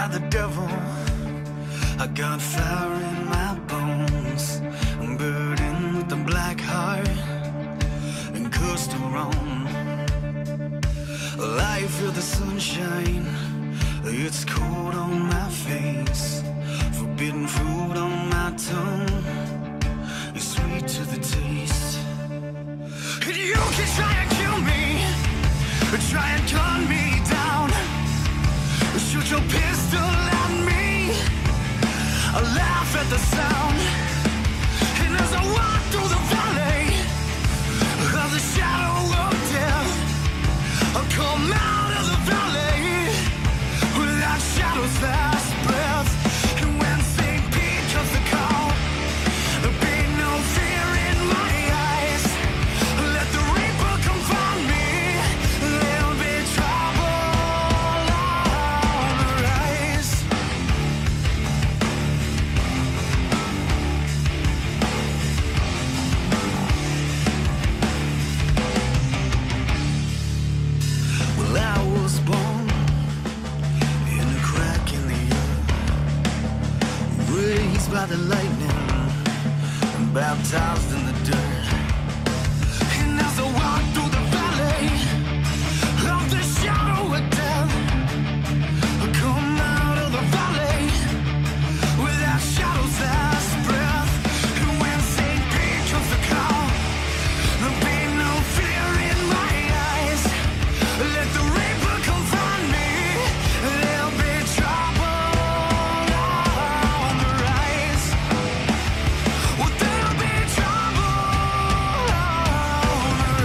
by the devil. I got fire in my bones. I'm burdened with the black heart and cursed to roam. Life feel the sunshine. It's cold on my face. Forbidden fruit on my tongue. It's sweet to the taste. And you can try and kill me, try and gun me down. Shoot your pistol at me. I laugh at the sound. And as I walk through the valley of the shadow of death, I'll come out of the valley without shadows last breath. And when St. Pete comes to call, there'll be no fear in my eyes. Let the reaper come find me. There'll be trouble on the rise. Well, I was born in a crack in the earth, raised by the lightning and baptized in the dirt. And as I walk through the valley of the shadow of death, I come out of the valley without shadows last breath. And when St. Pete comes to call, there'll be no fear in my eyes. Let the reaper come find me. There'll be trouble on the rise. Well, there'll be trouble on the rise.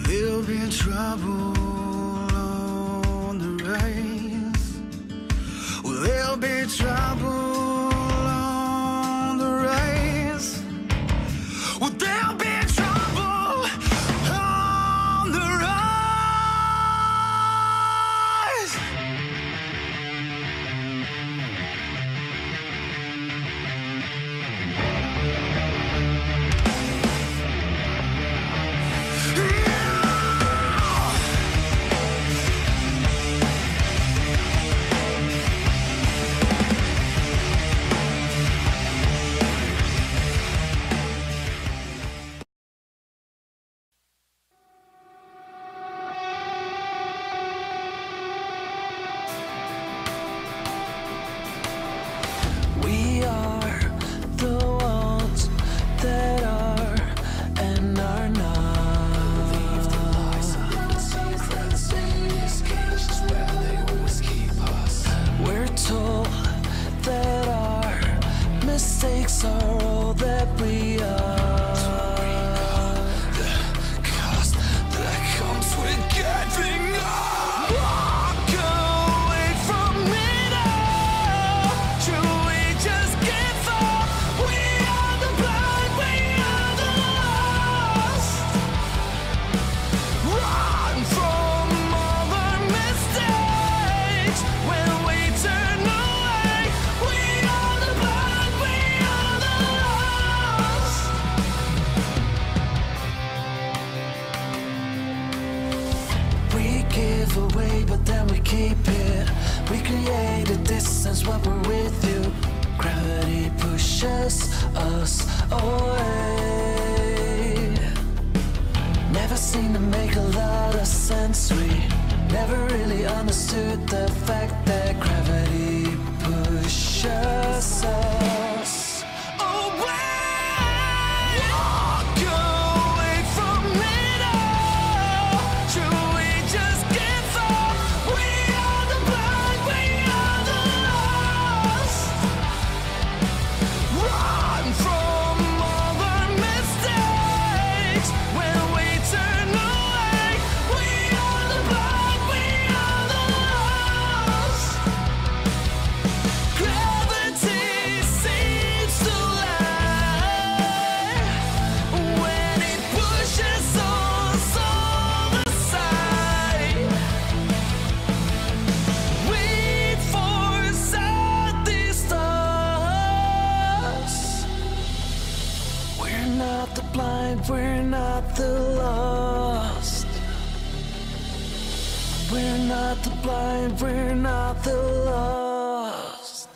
There'll be trouble on the rise. Well, there'll be trouble on the rise. Well, there'll be trouble on the rise. We are the ones that are and are not. Believe the lies of the secrets. These cages where they always keep us. We're told that our mistakes are all that we are. The cost that comes with giving up. Walk away from it all. Should we just give up? We are the blind, we are the lost. Run from all our mistakes. When we turn away, we are the blind, we are the lost. We give away, but then we keep it. We create a distance when we're with you. Gravity pushes us away. Never seemed to make a lot of sense. We never really understood the fact that gravity pushes us away. Walk away from it all. Should we just give up? We are the blind, we are the lost. Run from all our mistakes. When we turn away, we are the blind, we are the lost. Gravity blind, we're not the lost. We're not the blind, we're not the lost.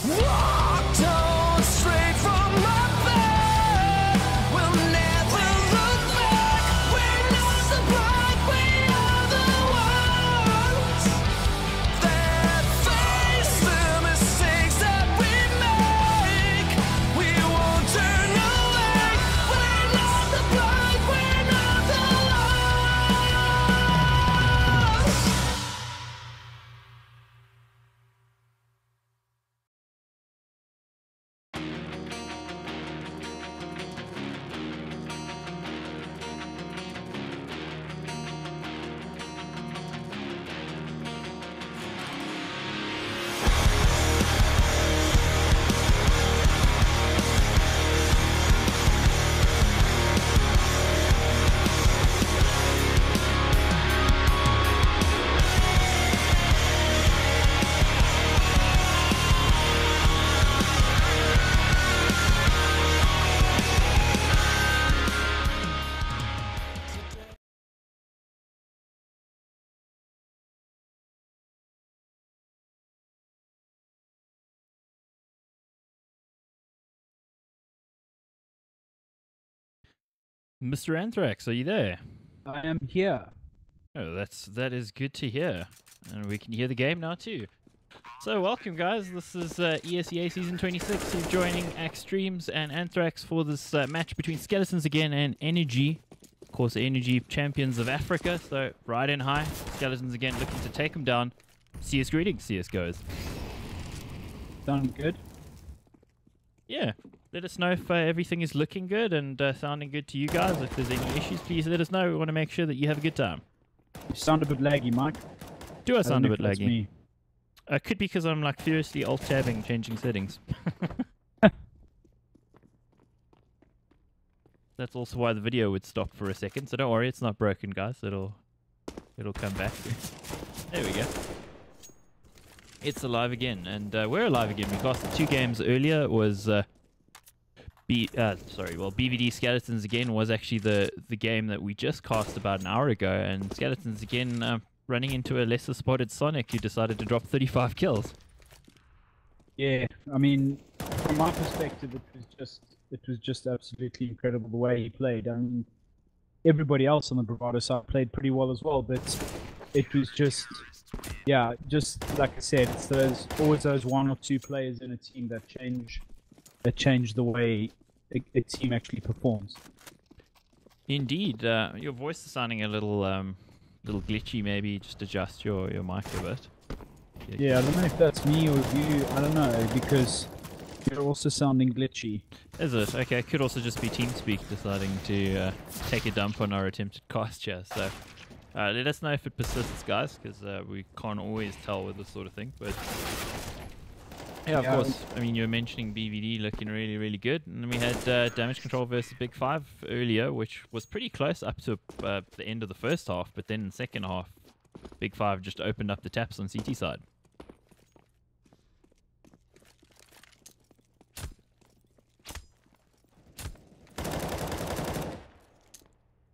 Walked on straight from my bed. We'll never look back. We're not the blind, we are the ones that face the mistakes that we make. We won't turn away. We're not the blind, we're not the lost. Mr. Anthrax, are you there? I am here. Oh, that is good to hear, and we can hear the game now too. So welcome, guys. This is ESEA Season 26. You're joining Extremes and Anthrax for this match between Skeletons again and Energy. Of course, Energy champions of Africa. So right in high, Skeletons again looking to take them down. CS greetings, CS goes. Sound good? Yeah. Let us know if everything is looking good and sounding good to you guys. If there's any issues, please let us know. We want to make sure that you have a good time. You sound a bit laggy, Mike. Do I sound a bit That's laggy? me. Could be because I'm like furiously alt-tabbing, changing settings. That's also why the video would stop for a second. So don't worry, it's not broken, guys. It'll come back. There we go. It's alive again, and we're alive again. We cast the 2 games earlier. It was BVD Skeletons again was actually the game that we just cast about an hour ago, and Skeletons again running into a lesser spotted Sonic who decided to drop 35 kills. Yeah, I mean, from my perspective, it was just absolutely incredible the way he played. I mean, everybody else on the Bravado side played pretty well as well, but it was just, yeah, just like I said, it's always those 1 or 2 players in a team that change the way a team actually performs. Indeed, your voice is sounding a little glitchy. Maybe just adjust your mic a bit. Yeah, I don't know if that's me or you. I don't know, because you're also sounding glitchy. Is it? Okay, it could also just be TeamSpeak deciding to take a dump on our attempted cast here. So let us know if it persists, guys, because we can't always tell with this sort of thing. But yeah, of course. I mean, you were mentioning BVD looking really, really good. And we had Damage Control versus Big 5 earlier, which was pretty close up to the end of the first half. But then in the second half, Big 5 just opened up the taps on CT side.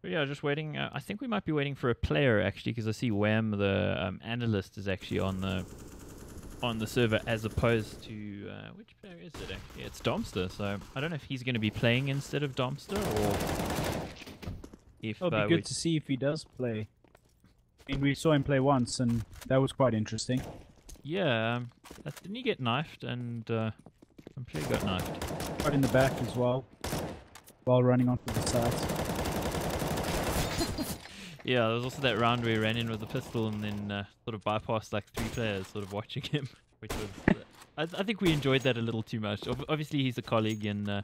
But yeah, just waiting. I think we might be waiting for a player, actually, because I see Wham, the analyst, is actually on the server, as opposed to which player is it actually? Yeah, it's Domster. So I don't know if he's going to be playing instead of Domster, or if it'll be good to see if he does play. I mean, we saw him play once, and that was quite interesting. Yeah, didn't he get knifed? And I'm sure he got knifed. Right in the back as well, while running onto the sides. Yeah, there was also that round where he ran in with a pistol and then sort of bypassed like 3 players sort of watching him, which was... I think we enjoyed that a little too much. Obviously, he's a colleague in the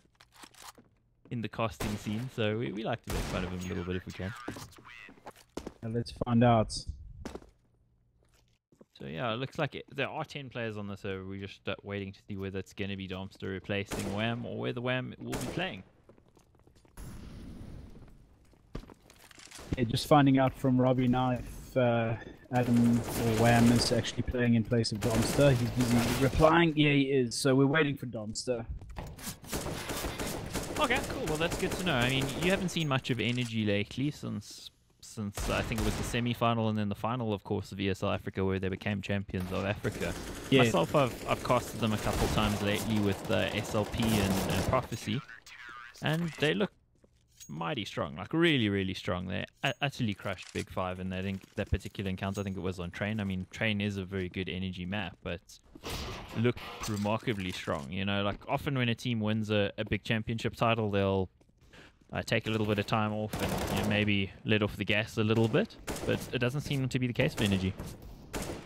casting scene, so we like to make fun of him a little bit if we can. Now let's find out. So yeah, it looks like there are 10 players on the server. We're just waiting to see whether it's going to be Domster replacing Wham or whether Wham will be playing. Yeah, just finding out from Robbie now if Adam or Wham is actually playing in place of Domster. He's busy replying. Yeah, he is. So we're waiting for Domster. Okay, cool. Well, that's good to know. I mean, you haven't seen much of Energy lately since I think it was the semi-final and then the final, of course, of ESL Africa, where they became champions of Africa. Yeah. Myself, I've casted them a couple times lately with SLP and Prophecy, and they look mighty strong, like really, really strong. They utterly crushed Big Five in that particular encounter. I think it was on Train. I mean, Train is a very good Energy map, but look remarkably strong. You know, like often when a team wins a big championship title, they'll take a little bit of time off and maybe let off the gas a little bit, but it doesn't seem to be the case for Energy.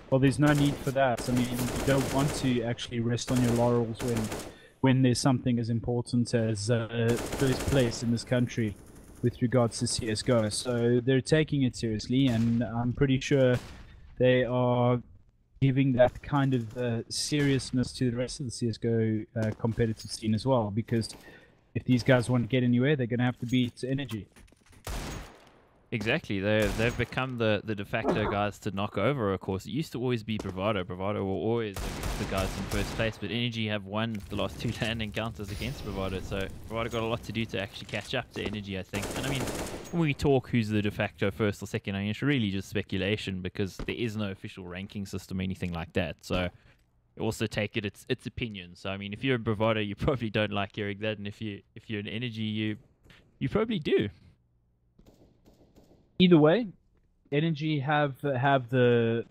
Well, there's no need for that. I mean, you don't want to actually rest on your laurels when there's something as important as first place in this country with regards to CSGO. So they're taking it seriously, and I'm pretty sure they are giving that kind of seriousness to the rest of the CSGO competitive scene as well, because if these guys want to get anywhere, they're going to have to beat Energy. Exactly. They've become the de facto guys to knock over, of course. It used to always be Bravado. Bravado were always the guys in first place, but Energy have won the last 2 LAN encounters against Bravado, so Bravado got a lot to do to actually catch up to Energy, I think. And I mean, when we talk who's the de facto first or second, I mean, it's really just speculation because there is no official ranking system or anything like that, so also take it's opinion. So I mean, if you're a Bravado, you probably don't like hearing that, and if you're an Energy, you probably do. Either way, Energy have the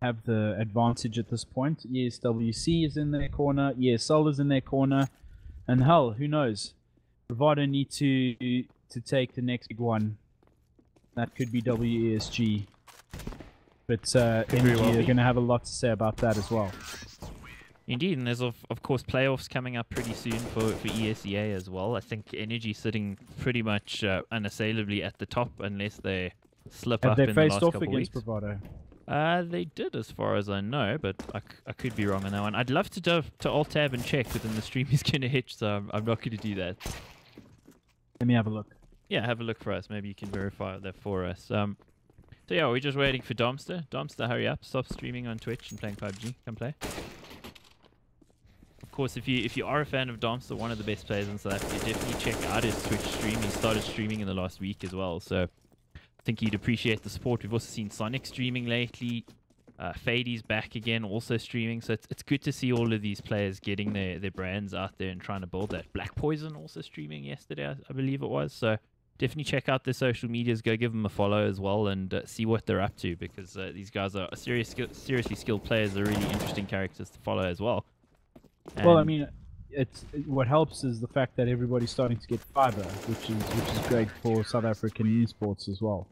advantage at this point. ESWC is in their corner, ESL is in their corner, and hell, who knows? Bravado need to take the next big one. That could be WESG, but Energy are going to have a lot to say about that as well. Indeed, and there's of course playoffs coming up pretty soon for ESEA as well. I think Energy sitting pretty much unassailably at the top unless they slip up in the last couple weeks. Have they faced off against Bravado? They did, as far as I know, but I could be wrong on that one. I'd love to alt tab and check, but then the stream is going to hitch, so I'm not going to do that. Let me have a look. Yeah, have a look for us. Maybe you can verify that for us. So yeah, we're just waiting for Domster. Domster, hurry up! Stop streaming on Twitch and playing PUBG. Come play. Of course, if you are a fan of Domster, one of the best players in South Africa, definitely check out his Twitch stream. He started streaming in the last week as well, so I think you'd appreciate the support. We've also seen Sonic streaming lately. Fady's back again, also streaming. So it's good to see all of these players getting their brands out there and trying to build that. Black Poison also streaming yesterday, I believe it was. So definitely check out their social medias. Go give them a follow as well and see what they're up to, because these guys are seriously skilled players. They're really interesting characters to follow as well. And well, I mean, what helps is the fact that everybody's starting to get fiber, which is great for South African esports as well.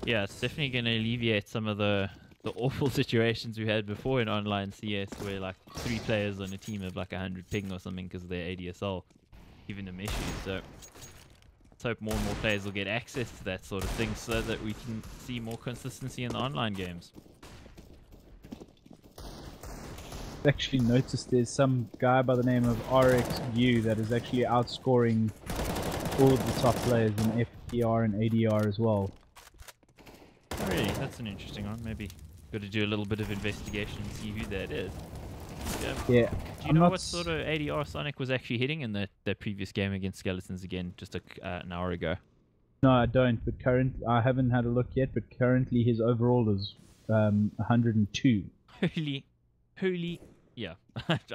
Yeah, it's definitely going to alleviate some of the awful situations we had before in online CS, where like 3 players on a team have like 100 ping or something because of their ADSL giving them issues. So let's hope more and more players will get access to that sort of thing, so that we can see more consistency in the online games. Actually noticed there's some guy by the name of RXU that is actually outscoring all of the top players in FPR and ADR as well. Oh, really? That's an interesting one. Maybe got to do a little bit of investigation and see who that is. Yeah. Do you know what sort of ADR Sonic was actually hitting in that previous game against Skeletons again, just an hour ago? No, I don't. But I haven't had a look yet. But currently his overall is 102. Holy. Yeah.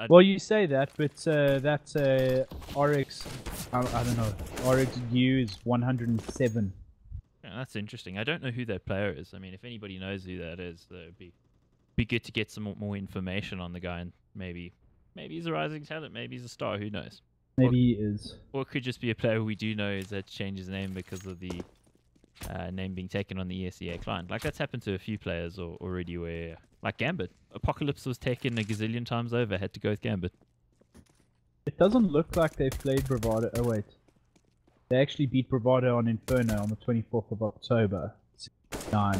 Well, you say that, but that's RX. I don't know. RXU is 107. Yeah, that's interesting. I don't know who that player is. I mean, if anybody knows who that is, it'd be good to get some more information on the guy. And maybe he's a rising talent. Maybe he's a star. Who knows? Maybe he is. Or it could just be a player we do know is that changed his name because of the name being taken on the ESEA client. Like that's happened to a few players already, where like Gambit, Apocalypse was taken a gazillion times over, had to go with Gambit. It doesn't look like they've played Bravado. Oh wait, they actually beat Bravado on Inferno on the 24th of October. 9.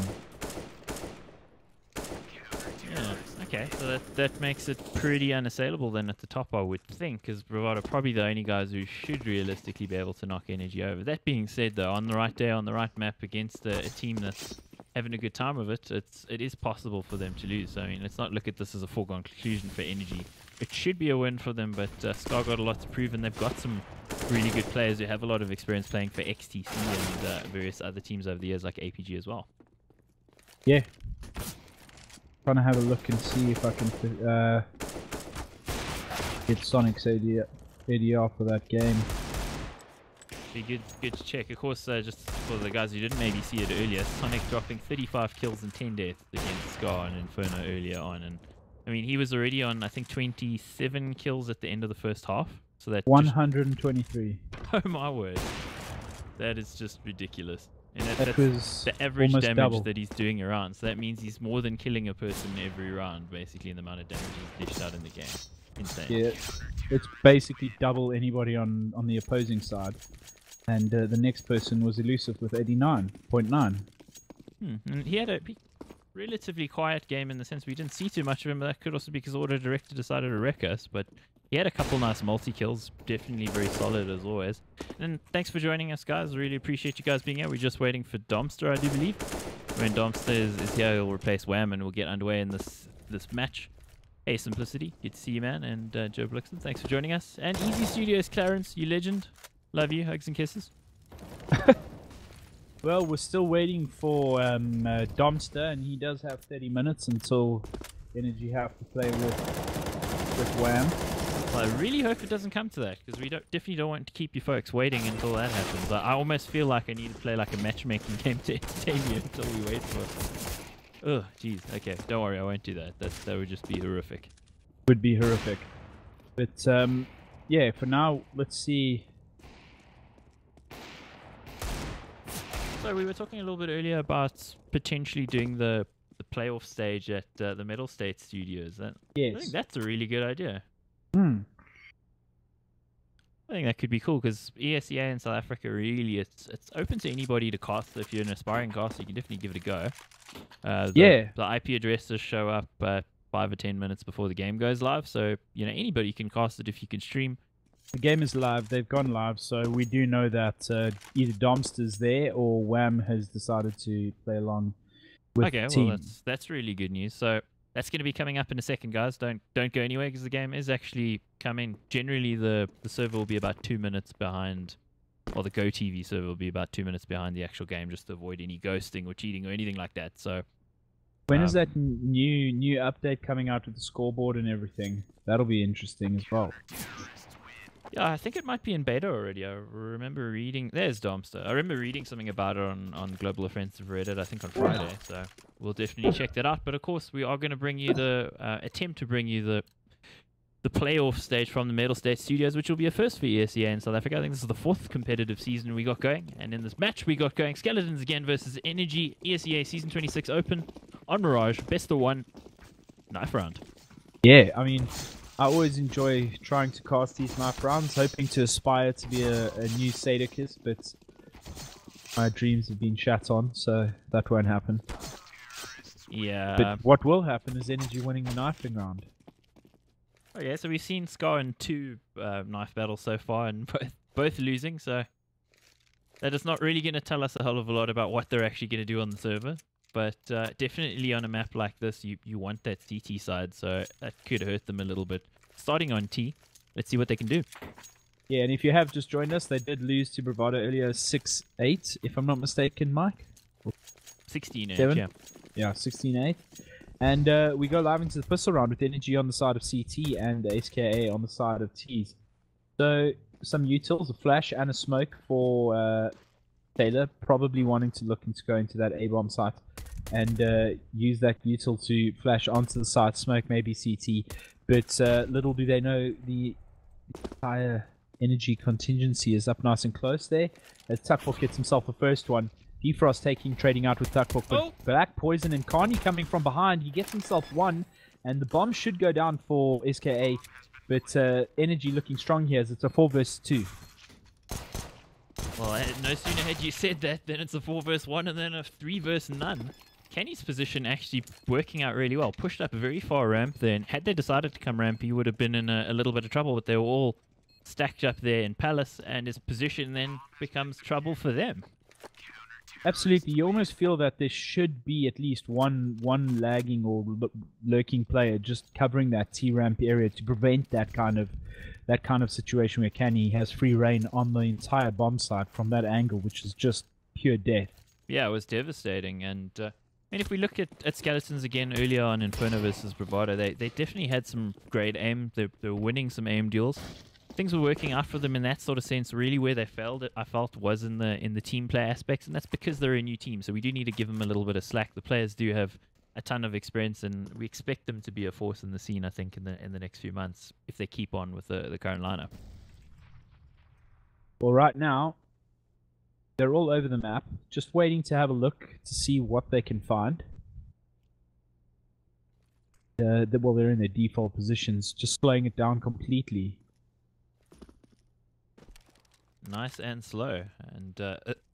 Yeah, okay, so that makes it pretty unassailable then at the top, I would think, because Bravado are probably the only guys who should realistically be able to knock Energy over. That being said, though, on the right day, on the right map, against a team that's having a good time of it, it is possible for them to lose. I mean, let's not look at this as a foregone conclusion for Energy. It should be a win for them, but Scar got a lot to prove, and they've got some really good players who have a lot of experience playing for XTC and various other teams over the years, like APG as well. Yeah. Trying to have a look and see if I can get Sonic's ADR for that game. Be good to check. Of course, just for the guys who didn't maybe see it earlier, Sonic dropping 35 kills and 10 deaths against Scar and Inferno earlier on. And I mean, he was already on, I think, 27 kills at the end of the first half. So that 123. Oh my word. That is just ridiculous. And That was the average almost damage double. that he's doing around. So that means he's more than killing a person every round, basically, in the amount of damage he's dished out in the game. Insane. Yeah, it's basically double anybody on the opposing side. And the next person was elusive with 89.9. And he had a relatively quiet game in the sense we didn't see too much of him, but that could also be because Auto Director decided to wreck us. But he had a couple nice multi-kills, definitely very solid as always. And thanks for joining us, guys. Really appreciate you guys being here. We're just waiting for Domster, I do believe. When Domster is here, he'll replace Wham and we'll get underway in this match. Hey, Simplicity, good to see you, man. And Joe Blixen, thanks for joining us. And Easy Studios, Clarence, you legend. Love you, hugs and kisses. Well, we're still waiting for Domster, and he does have 30 minutes until Energy have to play with Wham. Well, I really hope it doesn't come to that, because we definitely don't want to keep you folks waiting until that happens. I almost feel like I need to play like a matchmaking game to entertain you until we wait for it. Oh, jeez. Okay, don't worry, I won't do that. That would just be horrific. Would be horrific. But yeah, for now, let's see. So we were talking a little bit earlier about potentially doing the playoff stage at the Metal State Studios. Yes. I think that's a really good idea. Hmm. I think that could be cool because ESEA in South Africa really it's open to anybody to cast. If you're an aspiring caster, you can definitely give it a go. The IP addresses show up 5 or 10 minutes before the game goes live, so you know anybody can cast it if you can stream. The game is live. They've gone live, so we do know that either Domster's there or Wham has decided to play along with the team. Well, that's really good news. So that's going to be coming up in a second, guys. Don't go anywhere because the game is actually coming. Generally, the server will be about 2 minutes behind, or the GoTV server will be about 2 minutes behind the actual game, just to avoid any ghosting or cheating or anything like that. So when is that new update coming out with the scoreboard and everything? That'll be interesting as well. Yeah, I think it might be in beta already. I remember reading... There's Domster. I remember reading something about it on Global Offensive Reddit, I think on Friday. So we'll definitely check that out. But of course, we are going to bring you attempt to bring you the playoff stage from the Metal State Studios, which will be a first for ESEA in South Africa. I think this is the 4th competitive season we got going. And in this match we got going, Skeletons again versus Energy, ESEA Season 26 Open on Mirage, best of 1, knife round. Yeah, I mean... I always enjoy trying to cast these knife rounds, hoping to aspire to be a new Sadakist, but my dreams have been shat on, so that won't happen. Yeah. But what will happen is Energy winning the knifing round. Oh yeah, so we've seen Scar in 2 knife battles so far, and both losing, so that is not really going to tell us a hell of a lot about what they're actually going to do on the server. But definitely on a map like this, you want that CT side, so that could hurt them a little bit. Starting on T, let's see what they can do. Yeah, and if you have just joined us, they did lose to Bravado earlier 6-8, if I'm not mistaken, Mike? 16-8, yeah. Yeah, 16-8. And we go live into the pistol round with Energy on the side of CT and SKA on the side of T's. So, some utils, a flash and a smoke for Taylor, probably wanting to look into going to that A-bomb site and use that util to flash onto the side, smoke maybe CT, but little do they know the entire Energy contingency is up nice and close there, as Tuckbook gets himself a first one. Defrost trading out with Tuckbook, but Black, Poison and Carney coming from behind, he gets himself one, and the bomb should go down for SKA, but Energy looking strong here as it's a 4 versus 2. Well, no sooner had you said that than it's a 4 versus 1 and then a 3 versus none. Kenny's position actually working out really well. Pushed up a very far ramp there, and had they decided to come ramp, he would have been in a little bit of trouble, but they were all stacked up there in Palace, and his position then becomes trouble for them. Absolutely, you almost feel that there should be at least one lagging or lurking player just covering that T ramp area to prevent that kind of situation where Kenny has free reign on the entire bomb site from that angle, which is just pure death. Yeah, it was devastating. And if we look at Skeletons again earlier on Inferno versus Bravado, they definitely had some great aim. They were winning some aim duels. Things were working out for them in that sort of sense. Really, where they failed, I felt, was in the team play aspects, and that's because they're a new team. So we do need to give them a little bit of slack. The players do have a ton of experience, and we expect them to be a force in the scene. I think in the next few months, if they keep on with the current lineup. Well, right now, they're all over the map, just waiting to have a look to see what they can find. Well, they're in their default positions, just slowing it down completely. Nice and slow, and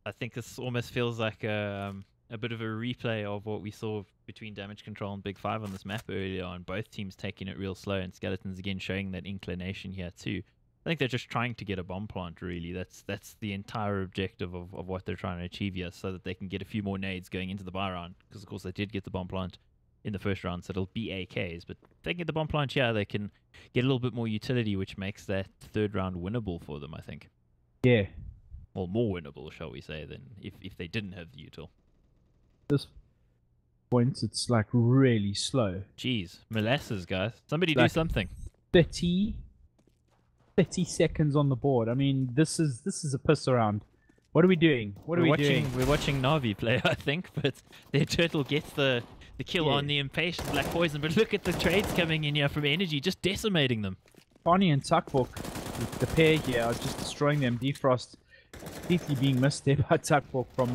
I think this almost feels like a bit of a replay of what we saw between Damage Control and Big Five on this map earlier on. Both teams taking it real slow, and Skeletons again showing that inclination here too. I think they're just trying to get a bomb plant, really. That's the entire objective of what they're trying to achieve here, so that they can get a few more nades going into the buy round, because of course they did get the bomb plant in the first round, so it'll be AKs. But if they can get the bomb plant here, they can get a little bit more utility, which makes that third round winnable for them, I think. Yeah. Well, more winnable, shall we say, than if they didn't have the util. This point, it's like really slow. Jeez, molasses, guys. Somebody like do something. 30 seconds on the board. I mean, this is a piss around. What are we doing? What are we doing? We're watching Navi play, I think, but their turtle gets the kill on the impatient Black Poison. But look at the trades coming in here from Energy, just decimating them. Bonnie and Tuckbook, the pair here, are just destroying them. Defrost completely being missed there by Tuckbook from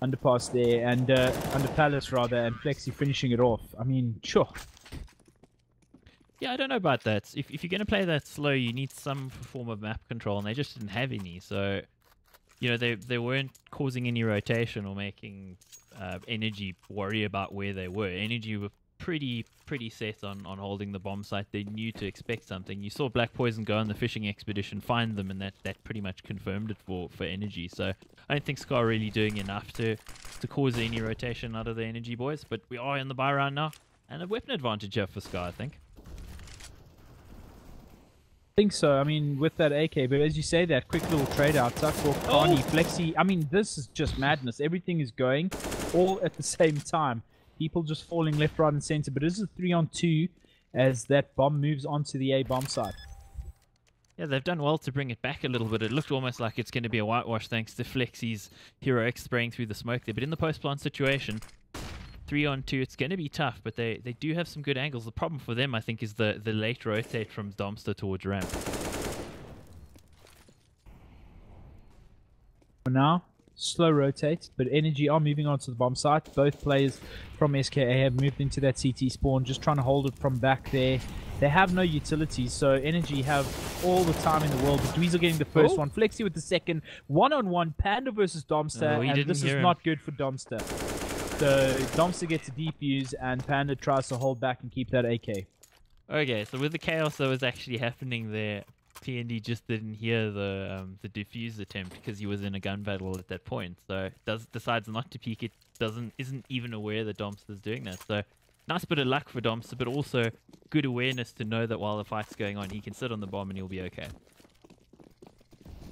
Underpass there, and Under Palace rather, and Flexi finishing it off. I mean, sure. Yeah, I don't know about that. If you're going to play that slow, you need some form of map control, and they just didn't have any. So, you know, they weren't causing any rotation or making Energy worry about where they were. Energy were pretty set on holding the bomb site. They knew to expect something. You saw Black Poison go on the fishing expedition, find them, and that pretty much confirmed it for Energy. So I don't think Scar really doing enough to cause any rotation out of the Energy boys. But we are in the buy round now, and a weapon advantage here for Scar, I think. I think so. I mean, with that AK, but as you say, that quick little trade out, Tuckbook, Carney, Flexi. I mean, this is just madness. Everything is going all at the same time. People just falling left, right, and center. But this is a 3-on-2 as that bomb moves onto the A bomb site. Yeah, they've done well to bring it back a little bit. It looked almost like it's going to be a whitewash thanks to Flexi's heroic spraying through the smoke there. But in the post-plant situation, 3-on-2, it's going to be tough, but they do have some good angles. The problem for them, I think, is the late rotate from Domster towards ramp. For now, slow rotate, but Energy are moving on to the bomb site. Both players from SKA have moved into that CT spawn, just trying to hold it from back there. They have no utilities, so Energy have all the time in the world. But Dweezil getting the first one, Flexi with the second. One-on-one, Panda versus Domster, and this is not good for Domster. So Domster gets a defuse, and Panda tries to hold back and keep that AK. Okay, so with the chaos that was actually happening there, TND just didn't hear the defuse attempt because he was in a gun battle at that point. So decides not to peek it. Isn't even aware that Domster's doing that. So nice bit of luck for Domster, but also good awareness to know that while the fight's going on, he can sit on the bomb and he'll be okay.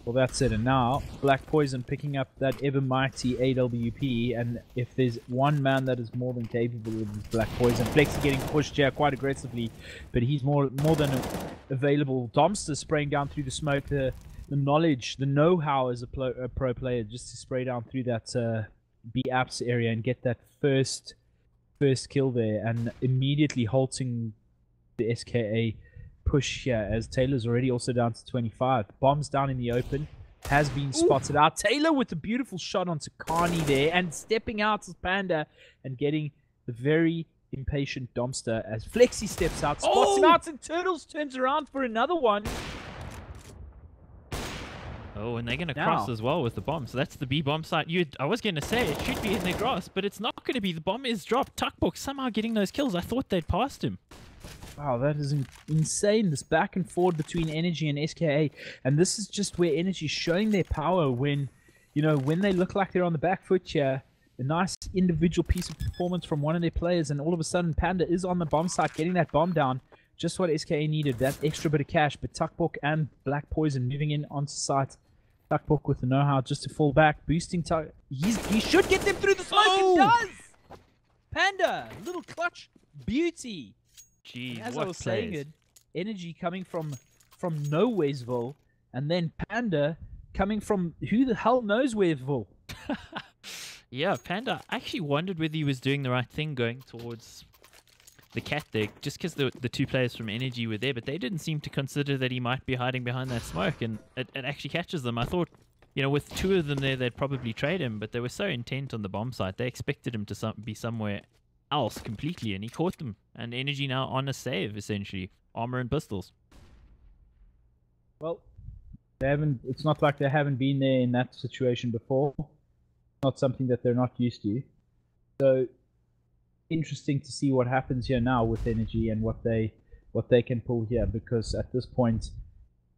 Well, that's it. And now, Black Poison picking up that ever mighty AWP. And if there's one man that is more than capable of Black Poison, Flexi getting pushed here quite aggressively, but he's more than available. Domster spraying down through the smoke, the knowledge, the know-how as a pro player, just to spray down through that B apps area and get that first kill there, and immediately halting the SKA push here, as Taylor's already also down to 25. Bombs down in the open, has been spotted out. Taylor with a beautiful shot onto Carney there, and stepping out as Panda and getting the very impatient Domster as Flexi steps out, spots him out, and Turtles turns around for another one. Oh, and they're going to cross as well with the bomb. So that's the B bomb site. I was going to say it should be in their grasp, but it's not going to be. The bomb is dropped. Tuckbook somehow getting those kills. I thought they'd passed him. Wow, that is insane. This back and forward between Energy and SKA. And this is just where Energy is showing their power when you know, when they look like they're on the back foot here, a nice individual piece of performance from one of their players, and all of a sudden Panda is on the bomb site getting that bomb down. Just what SKA needed, that extra bit of cash. But Tuckbook and Black Poison moving in onto site. Tuckbook with the know-how just to fall back, boosting Tuck. He should get them through the smoke. He does! Panda, little clutch beauty. Jeez, As what I was plays. saying it, energy coming from Nowheresville, and then Panda coming from who the hell knows whereville. Yeah, Panda, I actually wondered whether he was doing the right thing going towards the cat there, just because the two players from Energy were there, but they didn't seem to consider that he might be hiding behind that smoke, and it actually catches them. I thought, you know, with two of them there, they'd probably trade him, but they were so intent on the bomb site, they expected him to be somewhere else completely, and he caught them. And Energy now on a save, essentially. Armor and pistols. Well, they haven't. It's not like they haven't been there in that situation before. Not something that they're not used to. So interesting to see what happens here now with Energy and what they can pull here, because at this point,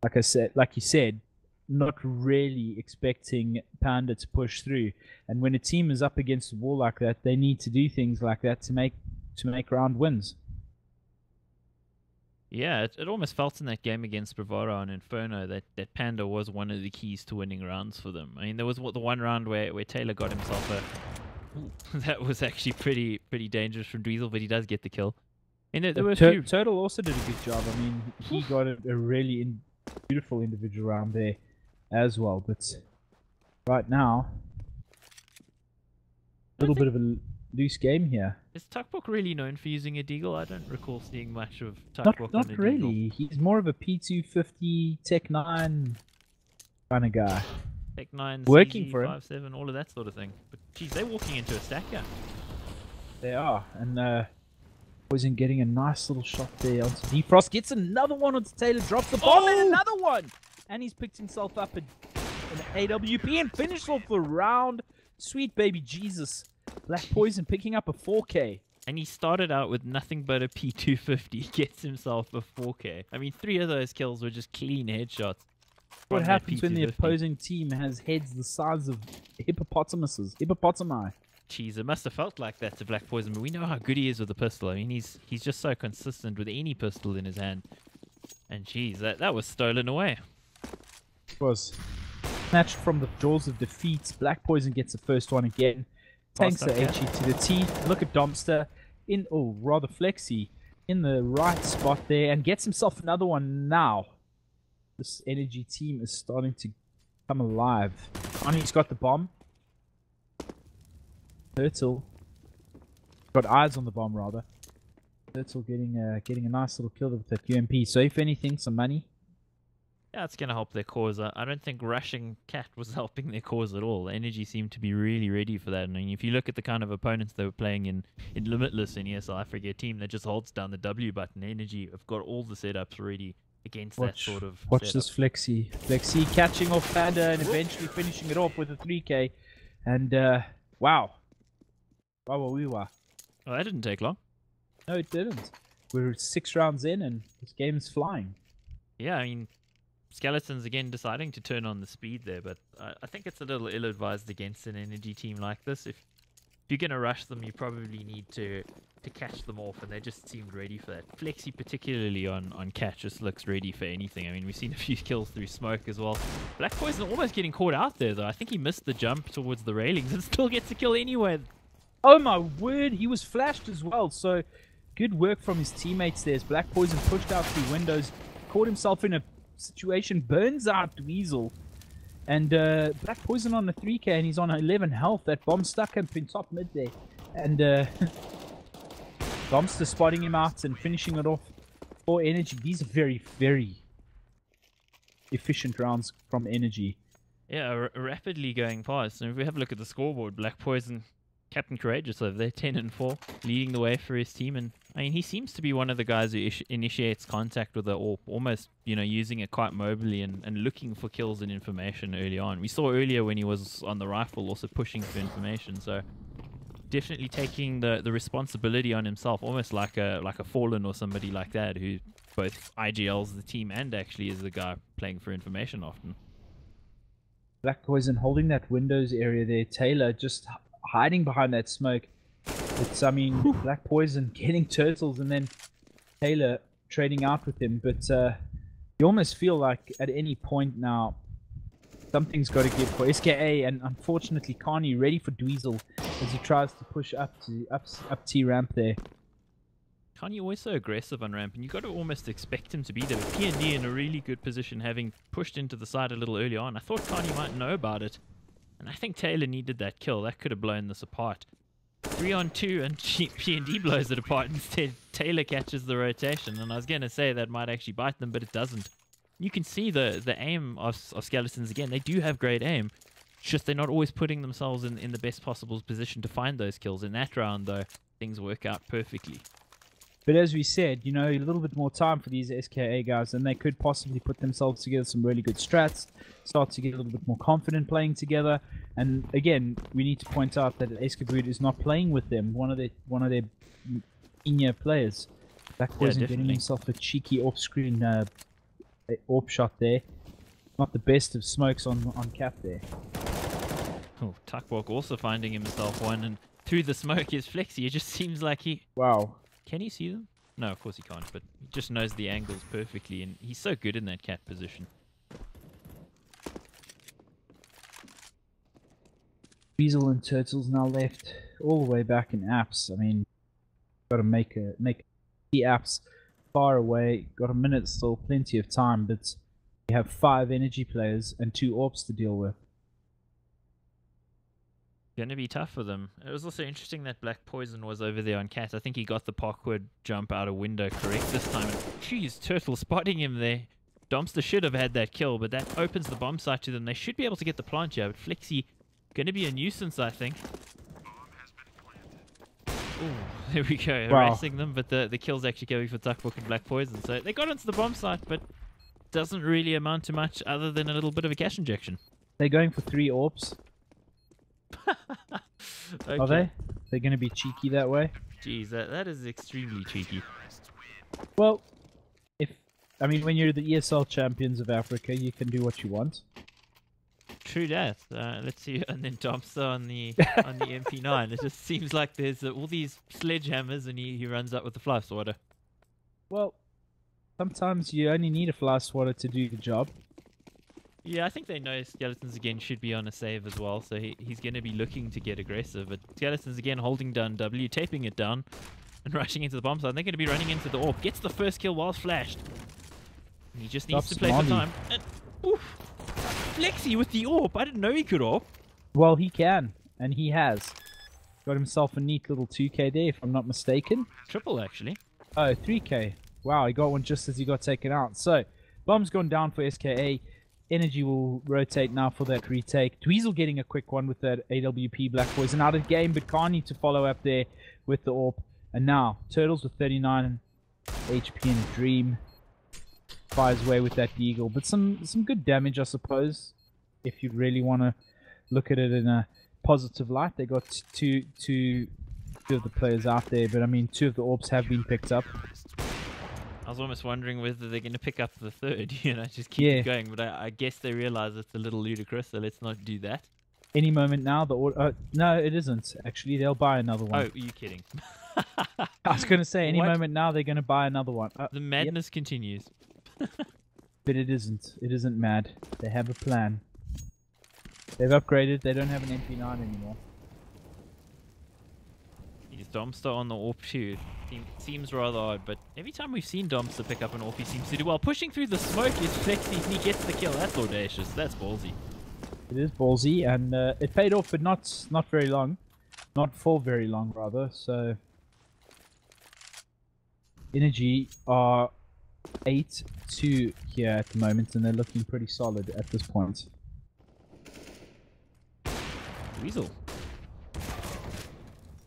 like you said, not really expecting Panda to push through. And when a team is up against the wall like that, they need to do things like that to make round wins. Yeah, it almost felt in that game against Bravado and Inferno that Panda was one of the keys to winning rounds for them. I mean, there was the one round where Taylor got himself a... that was actually pretty dangerous from Dweezil, but he does get the kill. And there were a few... Turtle also did a good job. I mean, he got a really beautiful individual round there as well. But right now, a little bit of a loose game here. Is Tuckbook really known for using a deagle? I don't recall seeing much of Tuckbook on a Not really. deagle. He's more of a P250 Tech 9 kind of guy. Tech 9, Working CG, for him. 5.7, all of that sort of thing. But geez, they're walking into a stack here. They are. And Poison getting a nice little shot there onto Defrost. Gets another one onto Taylor. Drops the bomb and another one. And he's picked himself up an AWP and finished off the round. Sweet baby Jesus. Black Poison picking up a 4K. And he started out with nothing but a P250. Gets himself a 4K. I mean, 3 of those kills were just clean headshots. What from that happens when the P250. opposing team has heads the size of hippopotami? Jeez, it must have felt like that to Black Poison, but we know how good he is with the pistol. I mean, he's just so consistent with any pistol in his hand. And geez, that was stolen away. It was snatched from the jaws of defeat. Black Poison gets the first one again. Tanks the Faster, HE to the teeth. Look at Dumpster rather Flexi in the right spot there, and gets himself another one now. This Energy team is starting to come alive. Connie's got the bomb. Turtle got eyes on the bomb rather. Turtle getting a nice little kill with that UMP. So if anything, some money. Yeah, it's going to help their cause. I don't think rushing Cat was helping their cause at all. Energy seemed to be really ready for that. I mean, if you look at the kind of opponents they were playing in Limitless in ESEA Africa, a team that just holds down the W button, Energy have got all the setups ready against that sort of Watch setup. this Flexi. Flexi catching off Panda and eventually finishing it off with a 3K. And wow. Wow. Oh, that didn't take long. No, it didn't. We're 6 rounds in and this game is flying. Yeah, I mean, Skeletons again deciding to turn on the speed there, but I think it's a little ill-advised against an Energy team like this. If you're going to rush them, you probably need to catch them off, and they just seemed ready for that. Flexi, particularly on catch, just looks ready for anything. I mean, we've seen a few kills through smoke as well. Black Poison almost getting caught out there, though. I think he missed the jump towards the railings and still gets a kill anyway. Oh my word, he was flashed as well, so good work from his teammates there as Black Poison pushed out through windows, caught himself in a situation, burns out Dweezil, and Black Poison on the 3K, and he's on 11 health. That bomb stuck up in top mid there, and Bombster spotting him out and finishing it off for Energy. These are very, very efficient rounds from Energy. Yeah, rapidly going past. And if we have a look at the scoreboard, Black Poison, Captain Courageous over there, 10-4, leading the way for his team. And I mean, he seems to be one of the guys who initiates contact with the AWP, almost, you know, using it quite mobily and looking for kills and information early on. We saw earlier when he was on the rifle also pushing for information. So definitely taking the responsibility on himself, almost like a Fallen or somebody like that, who both IGLs the team and actually is the guy playing for information often. Black Poison holding that windows area there. Taylor just hiding behind that smoke. It's, I mean, Black Poison getting turtles and then Taylor trading out with him. But you almost feel like at any point now, something's got to give for SKA, and unfortunately Carney ready for Dweezil as he tries to push up T ramp there. Kanye always so aggressive on ramp, and you got to almost expect him to be there. With P&D in a really good position, having pushed into the side a little early on. I thought Kanye might know about it, and I think Taylor needed that kill. That could have blown this apart. 3-on-2, and P&D blows it apart. Instead, Taylor catches the rotation, and I was going to say that might actually bite them, but it doesn't. You can see the aim of Skeletons again. They do have great aim. It's just they're not always putting themselves in the best possible position to find those kills. In that round, though, things work out perfectly. But as we said, you know, a little bit more time for these SKA guys, and they could possibly put themselves together some really good strats, start to get a little bit more confident playing together. And again, we need to point out that Escabud is not playing with them, one of their senior players. Black Poison getting himself a cheeky off-screen AWP shot there. Not the best of smokes on cap there. Oh, Tuckwalk also finding himself one, and through the smoke is Flexi. It just seems like he... Wow. Can he see them? No, of course he can't, but he just knows the angles perfectly, and he's so good in that cat position. Weasel and Turtles now left all the way back in apps. I mean, got to make the apps far away. Got a minute still, plenty of time, but we have 5 energy players and 2 AWPs to deal with. Going to be tough for them. It was also interesting that Black Poison was over there on Cat. I think he got the parkour jump out of window correct this time. Jeez, Turtle spotting him there. Domster should have had that kill, but that opens the bomb site to them. They should be able to get the plant here, but Flexi going to be a nuisance, I think. Ooh, there we go, harassing them, but the kill's actually going for Tuckbook and Black Poison. So they got onto the bomb site, but doesn't really amount to much other than a little bit of a cash injection. They're going for 3 AWPs. Okay. Are they? They're going to be cheeky that way? Jeez, that is extremely cheeky. Well, I mean, when you're the ESL champions of Africa, you can do what you want. True that. Let's see, and then Domster on the MP9. It just seems like there's all these sledgehammers, and he runs up with the fly swatter. Well, sometimes you only need a fly swatter to do the job. Yeah, I think they know Skeletons again should be on a save as well, so he's going to be looking to get aggressive. But Skeletons again holding down W, taping it down, and rushing into the bomb site. They're going to be running into the AWP. Gets the first kill while flashed. And he just needs to play for time. And, oof, Flexi with the AWP. I didn't know he could AWP. Well, he can, and he has. Got himself a neat little 2k there, if I'm not mistaken. Triple, actually. Oh, 3k. Wow, he got one just as he got taken out. So, bomb's gone down for SKA. Energy will rotate now for that retake. Dweezil getting a quick one with that AWP Black Poison out of game, but Carney to follow up there with the AWP. And now, Turtles with 39 HP and Dream fires away with that Deagle. But some good damage, I suppose, if you really want to look at it in a positive light. They got two of the players out there, but I mean, 2 of the AWPs have been picked up. I was almost wondering whether they're going to pick up the 3rd, you know, just keep it going. But I guess they realize it's a little ludicrous, so let's not do that. Any moment now, no, it isn't. Actually, they'll buy another one. Oh, are you kidding? I was going to say, any moment now, they're going to buy another one. The madness continues. But it isn't. It isn't mad. They have a plan. They've upgraded. They don't have an MP9 anymore. He's Domster on the AWP too. Seems rather odd, but every time we've seen Domster pick up an AWP, he seems to do well. Pushing through the smoke is Flexi, and he gets the kill. That's audacious. That's ballsy. It is ballsy, and it paid off, but not very long. Not for very long, rather. So, Energy are 8-2 here at the moment, and they're looking pretty solid at this point. Dweezil.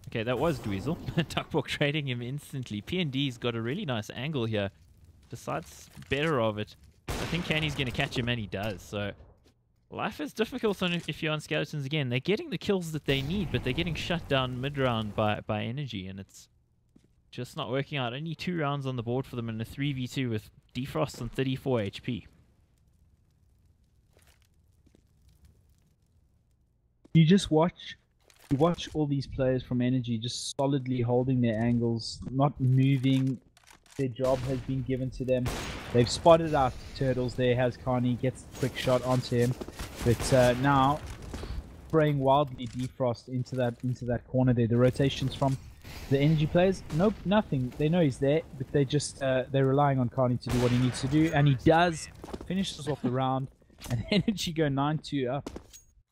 Okay, that was Dweezil. Tuckbook trading him instantly. P&D's got a really nice angle here. Decides better of it. I think Canny's going to catch him, and he does. So, life is difficult if you're on Skeletons again. They're getting the kills that they need, but they're getting shut down mid-round by Energy, and it's just not working out. Only 2 rounds on the board for them in a 3v2 with Defrost on 34 HP. You just watch. You watch all these players from Energy just solidly holding their angles, not moving. Their job has been given to them. They've spotted out Turtles there. Has Carney gets a quick shot onto him, but now spraying wildly defrost into that corner there. The rotations from the Energy players, nope, nothing. They know he's there, but they just they're relying on Carney to do what he needs to do, and he does. Finishes off the round, and Energy go 9-2 up.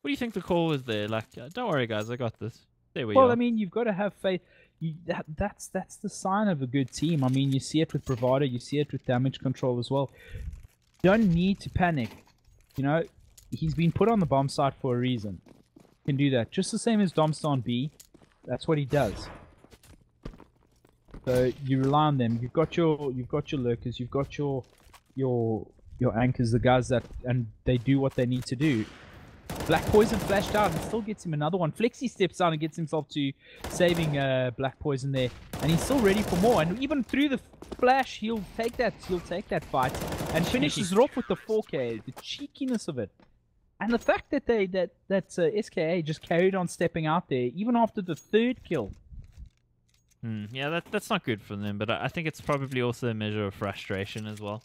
What do you think the call was there? Like, don't worry, guys, I got this. There we Well, are. I mean, you've got to have faith. That's the sign of a good team. I mean, you see it with bravado, you see it with damage control as well. You don't need to panic. You know, he's been put on the bomb site for a reason. He can do that. Just the same as Domstar on B. That's what he does. So you rely on them. You've got your lurkers. You've got your anchors, the guys that, and they do what they need to do. Black Poison flashed out and still gets him another one. Flexi steps down and gets himself to saving Black Poison there, and he's still ready for more. And even through the flash, he'll take that fight and finishes it off with the 4K. The cheekiness of it, and the fact that SKA just carried on stepping out there even after the third kill. Yeah, that's not good for them, but I think it's probably also a measure of frustration as well.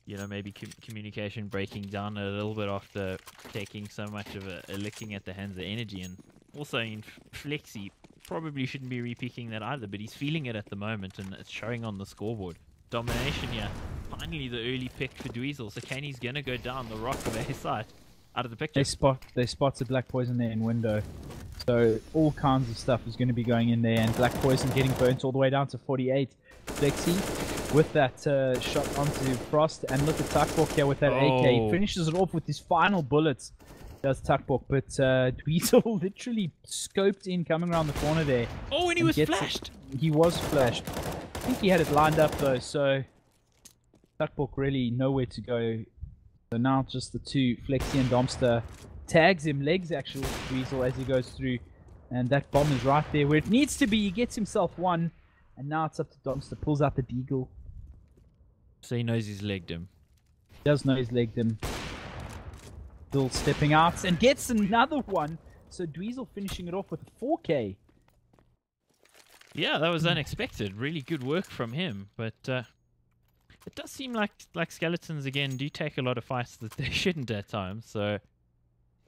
You know, maybe communication breaking down a little bit after taking so much of a licking at the hands of Energy. And also in Flexi, probably shouldn't be repicking that either, but he's feeling it at the moment, and it's showing on the scoreboard. Domination here. Finally, the early pick for Dweezil. So Kaney's going to go down the rock of a site out of the picture. They spotted Black Poison there in window. So all kinds of stuff is going to be going in there, and Black Poison getting burnt all the way down to 48. Flexi with that shot onto Frost, and look at Tuckbook here with that AK. He finishes it off with his final bullets. Does Tuckbook, but Dweezil literally scoped in coming around the corner there. Oh, and he was flashed. He was flashed. I think he had it lined up though, so Tuckbook really nowhere to go. So now just the two, Flexi and Domster, tags him, legs actually Dweezil as he goes through, and that bomb is right there where it needs to be. He gets himself one, and now it's up to Domster, pulls out the deagle. So he knows he's legged him. Does know he's legged him. Still stepping out and gets another one. So Dweezil finishing it off with a 4K. Yeah, that was unexpected. Really good work from him. But it does seem like Skeletons, again, do take a lot of fights that they shouldn't at times. So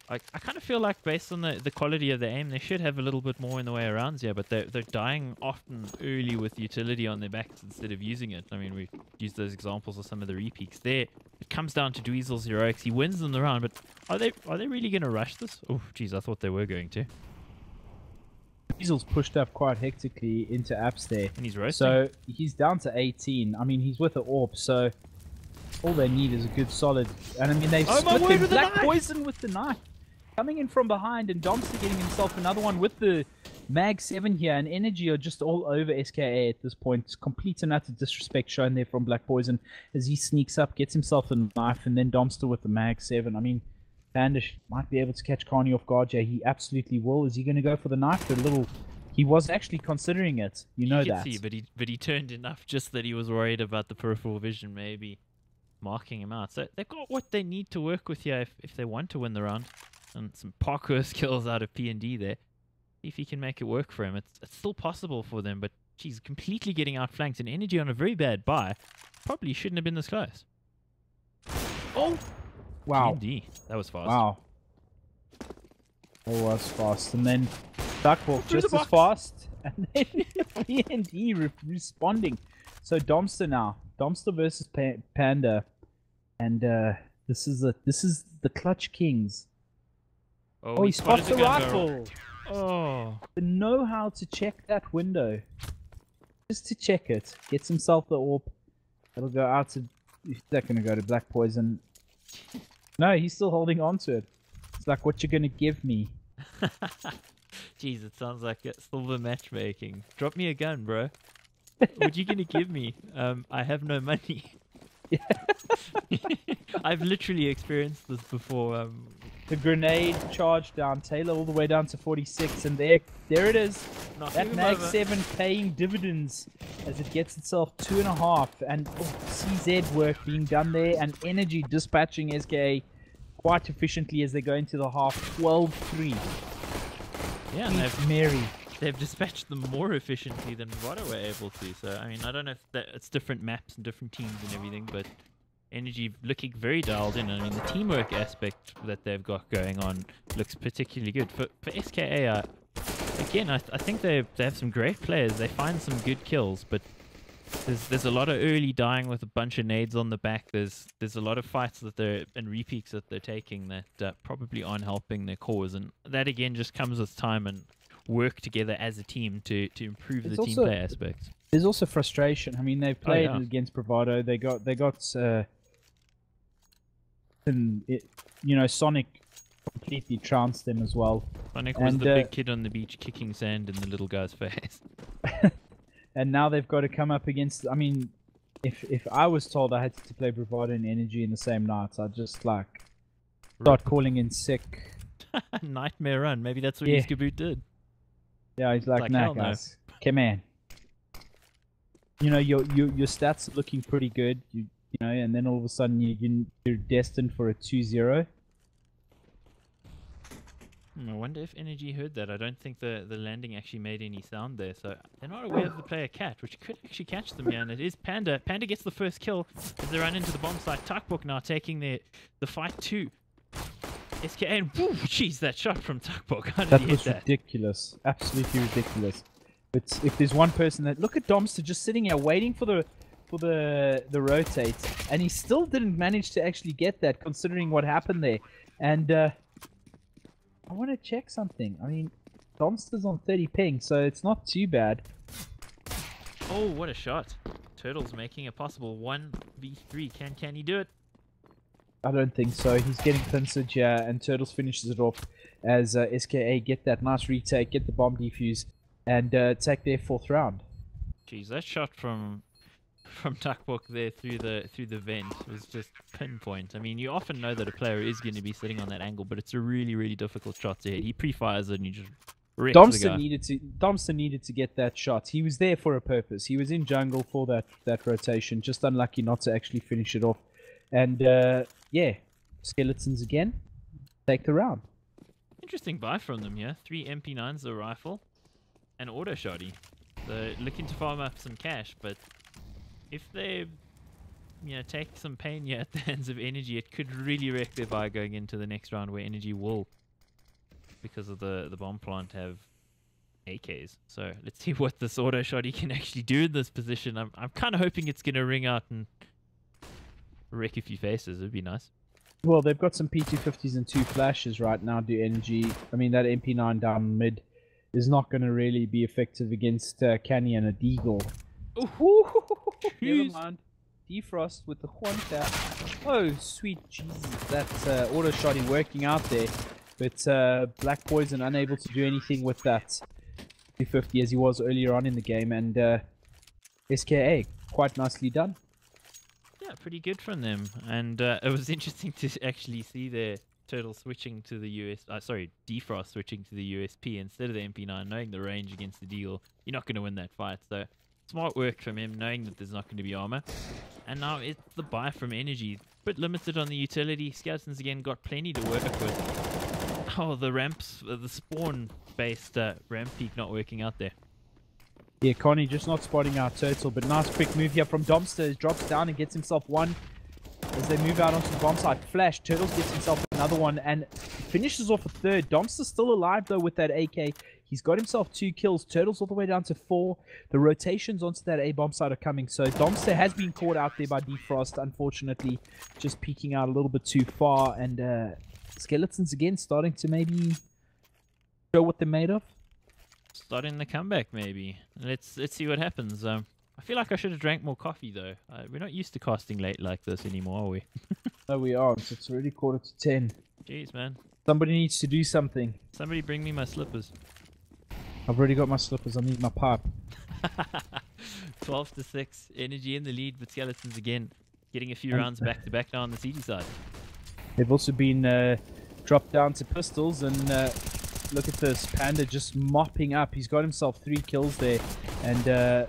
I kind of feel like based on the quality of the aim, they should have a little bit more in the way around here, but they're dying often early with utility on their backs instead of using it. I mean, we've used those examples of some of the repeaks there. It comes down to Dweezil's heroics. He wins them the round, but are they really going to rush this? Oh, geez, I thought they were going to. Dweezil's pushed up quite hectically into apps there. And he's roasting. So he's down to 18. I mean, he's with the AWP, so all they need is a good solid. And I mean, they've split him. Black Poison with the knife. Coming in from behind, and Domster getting himself another one with the Mag 7 here, and Energy are just all over SKA at this point. It's complete and utter disrespect shown there from Black Poison as he sneaks up, gets himself a knife, and then Domster with the Mag 7. I mean, Bandish might be able to catch Carney off guard here. He absolutely will. Is he going to go for the knife? He was actually considering it. You know that. See, but he turned enough just that he was worried about the peripheral vision maybe marking him out. So they've got what they need to work with here if they want to win the round. And some parkour skills out of P&D there. See if he can make it work for him. It's still possible for them, but he's completely getting outflanked, and Energy on a very bad buy. Probably shouldn't have been this close. Oh! Wow. P&D. That was fast. Wow. That was fast. And then Duckball just as fast. And then P&D responding. So Domster now. Domster versus Panda. And this is the Clutch Kings. Oh, he spots the rifle. Oh. To know how to check that window. Just to check it. Gets himself the AWP. It'll go out to... Is that going to go to Black Poison? No, he's still holding on to it. It's like, what you going to give me? Jeez, it sounds like it's silver matchmaking. Drop me a gun, bro. What you going to give me? I have no money. I've literally experienced this before. The grenade charge down Taylor all the way down to 46, and there it is. That Mag 7 paying dividends as it gets itself 2.5, and CZ work being done there, and Energy dispatching SK quite efficiently as they go into the half. 12-3. Yeah, and Mary. they've dispatched them more efficiently than Vado were able to. So, I mean, I don't know if it's different maps and different teams and everything, but Energy looking very dialed in. I mean, the teamwork aspect that they've got going on looks particularly good. For SKA, again, I think they have some great players. They find some good kills, but there's a lot of early dying with a bunch of nades on the back. There's a lot of fights that and repeats that they're taking that probably aren't helping their cores, and that again just comes with time and work together as a team to improve the team play aspect. There's also frustration. I mean, they've played against Bravado. They got Sonic completely trounced them as well. Sonic was the big kid on the beach kicking sand in the little guy's face. And now they've got to come up against. I mean, if I was told I had to play Bravado and Energy in the same night, I'd just start calling in sick. Nightmare run. Maybe that's what Iskaboot did. Yeah, he's like, nah, guys, come on. Your stats are looking pretty good. And then all of a sudden you're destined for a 2-0. I wonder if Energy heard that. I don't think the landing actually made any sound there, so they're not aware of the player Cat, which could actually catch them here, and it is Panda. Panda gets the first kill as they run into the bomb site. Tuckbook now taking the fight to SKA, and woo, jeez, that shot from Tuckbook. How did he hit that? Ridiculous. Absolutely ridiculous. But if there's one person that... Look at Domster just sitting here waiting for the rotate, and he still didn't manage to actually get that, considering what happened there. And I want to check something. I mean, Domster's on 30 ping, so it's not too bad. Oh, what a shot! Turtle's making a possible 1v3. Can he do it? I don't think so. He's getting pincered here, and Turtles finishes it off as SKA get that nice retake, get the bomb defuse, and take their 4th round. Jeez, that shot from Tuckbook there through the vent was just pinpoint. I mean, you often know that a player is going to be sitting on that angle, but it's a really, really difficult shot to hit. He pre-fires it and you just wrecks the guy. Domster needed to get that shot. He was there for a purpose. He was in jungle for that rotation. Just unlucky not to actually finish it off. And yeah, Skeletons again take the round. Interesting buy from them here. 3 MP9s, a rifle, and auto shotty. They're looking to farm up some cash, but if they, take some pain here at the hands of Energy, it could really wreck their buy going into the next round, where Energy will, because of the bomb plant, have AKs. So let's see what this auto shotty can actually do in this position. I'm kind of hoping it's going to ring out and wreck a few faces. It'd be nice. Well, they've got some P250s and 2 flashes right now, do Energy. I mean, that MP9 down mid is not going to really be effective against Canny and a Deagle. Ooh. Never mind. Defrost with the Juanta. Oh, sweet Jesus. That's auto shotty working out there. But Black Poison unable to do anything with that 250 as he was earlier on in the game. And SKA, quite nicely done. Yeah, pretty good from them. And it was interesting to actually see their Turtle switching to the Defrost switching to the USP instead of the MP9, knowing the range against the Deagle. You're not going to win that fight. So smart work from him, knowing that there's not going to be armor. And now it's the buy from Energy. Bit limited on the utility. Skeletons again got plenty to work with. Oh, the ramps, the spawn-based ramp peak not working out there. Yeah, Connie just not spotting our Turtle, but nice quick move here from Domster. He drops down and gets himself one. As they move out onto the bomb site, Flash, Turtles gets himself another one and finishes off a 3rd. Domster's still alive though with that AK. He's got himself 2 kills. Turtles all the way down to 4. The rotations onto that A bomb site are coming. So Domster has been caught out there by Defrost, unfortunately, just peeking out a little bit too far. And Skeletons again starting to maybe show what they're made of. Starting the comeback maybe. Let's see what happens. I feel like I should have drank more coffee though. We're not used to casting late like this anymore, are we? No, we aren't. It's already 9:45. Jeez, man. Somebody needs to do something. Somebody bring me my slippers. I've already got my slippers. I need my pipe. 12-6. Energy in the lead, but Skeletons again getting a few rounds back to back now on the CD side. They've also been dropped down to pistols, and look at this. Panda just mopping up. He's got himself 3 kills there, and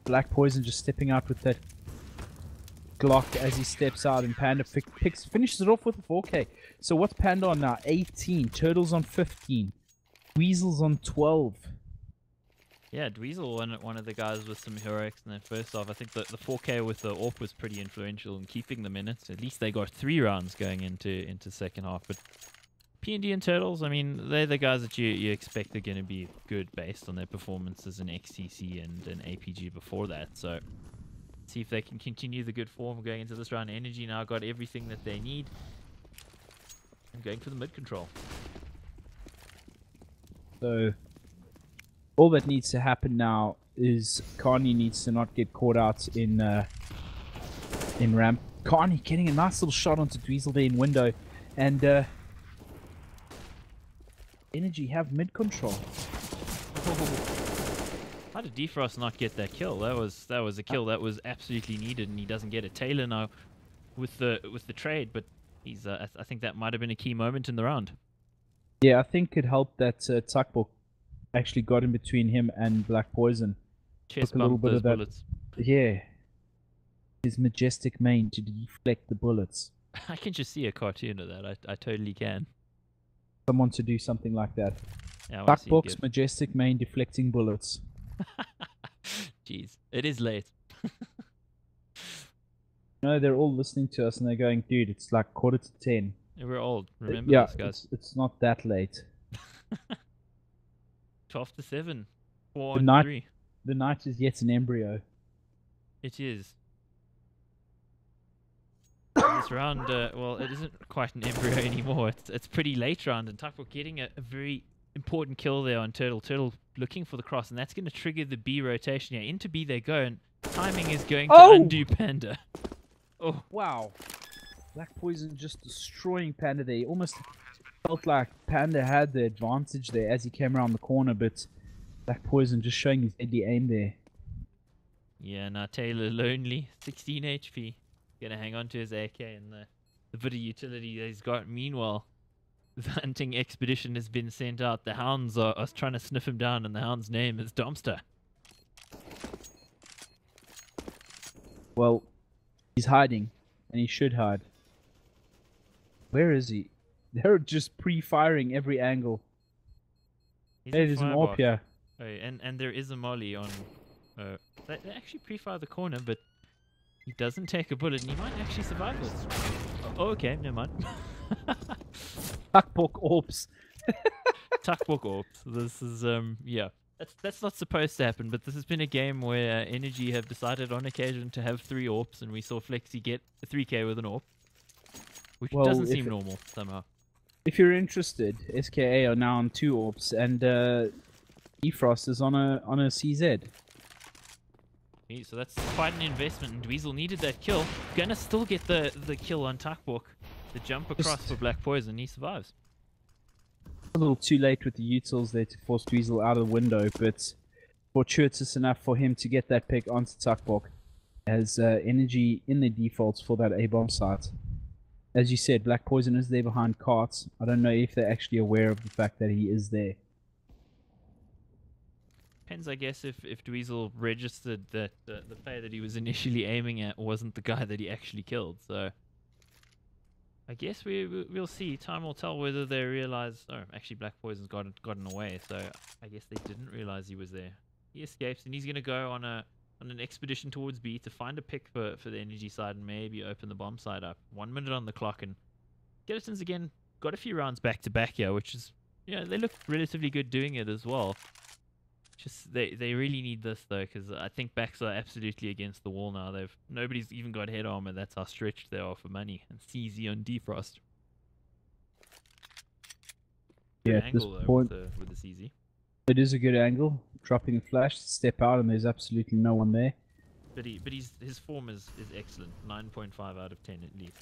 Black Poison just stepping out with that Glock as he steps out, and Panda finishes it off with a 4K. So what's Panda on now? 18. Turtles on 15. Weasels on 12. Yeah, Dweezil, one of the guys with some heroics in their first off. I think the 4K with the AWP was pretty influential in keeping the minutes. At least they got 3 rounds going into second half. But P&D and Turtles, I mean, they're the guys that you expect are going to be good based on their performances in XTC and an APG before that. So see if they can continue the good form going into this round. Energy now got everything that they need. And going for the mid control. So all that needs to happen now is Carney needs to not get caught out in ramp. Carney getting a nice little shot onto Dweezil there in window, and Energy have mid control. How did Defrost not get that kill? That was a kill that was absolutely needed, and he doesn't get it. Taylor now with the trade, but he's I think that might have been a key moment in the round. Yeah, I think it helped that Tuckbook actually got in between him and Black Poison. Chest Took a little bump bit those of that. bullets. Yeah, his majestic mane to deflect the bullets. I can just see a cartoon of that. I totally can. Someone to do something like that. Yeah, Tuckbook's majestic mane deflecting bullets. Jeez, it is late. No, they're all listening to us and they're going, dude, it's like 10:15. We're old. Remember Yeah, this, guys. it's not that late. 12 to 7. 4 The on night- 3. The night is yet an embryo. It is. This round, well, it isn't quite an embryo anymore. It's pretty late round, and Tuckbook getting a very important kill there on Turtle. Turtle looking for the cross, and that's going to trigger the B rotation. Yeah, into B they go, and timing is going to undo Panda. Oh, Wow. Black Poison just destroying Panda there. He almost felt like Panda had the advantage there as he came around the corner, but Black Poison just showing his deadly aim there. yeah, now Taylor lonely, 16 HP. Gonna hang on to his AK and the bit of utility that he's got. Meanwhile, the hunting expedition has been sent out. The hounds are trying to sniff him down, and the hound's name is Dumpster. Well, he's hiding, and he should hide. Where is he? They're just pre-firing every angle. He's Hey, in there's an Firebark. AWP here. Oh, and there is a molly on. They actually pre-fire the corner, but he doesn't take a bullet, and he might actually survive this. Oh, okay, never mind. Tuckbook AWPs. Tuckbook AWPs. This is yeah. That's not supposed to happen, but this has been a game where Energy have decided on occasion to have 3 AWPs, and we saw Flexi get a 3K with an AWP, which Well, doesn't if seem normal somehow. If you're interested, SKA are now on 2 AWPs, and Defrost is on a CZ. Okay, so that's quite an investment, and Dweezil needed that kill. Gonna still get the kill on Tuckbook. The jump across for Black Poison, he survives. A little too late with the utils there to force Dweezil out of the window, but fortuitous enough for him to get that pick onto Tuckbook as Energy in the defaults for that A-bomb site. As you said, Black Poison is there behind carts. I don't know if they're actually aware of the fact that he is there. Depends, I guess, if Dweezil registered that the player that he was initially aiming at wasn't the guy that he actually killed. So I guess we'll see. Time will tell whether they realize. Oh, actually, Black Poison's gotten away. So I guess they didn't realize he was there. He escapes, and he's gonna go on an expedition towards B to find a pick for the Energy side and maybe open the bomb side up. 1 minute on the clock, and Skeletons again got a few rounds back to back here, which is, you know, they look relatively good doing it as well. Just they really need this though, because I think backs are absolutely against the wall now. Nobody's even got head armor. That's how stretched they are for money. And CZ on Defrost. Good Yeah, at this angle though point, with the CZ. it is a good angle. Dropping a flash, step out, and there's absolutely no one there. But his form is excellent. 9.5 out of 10 at least.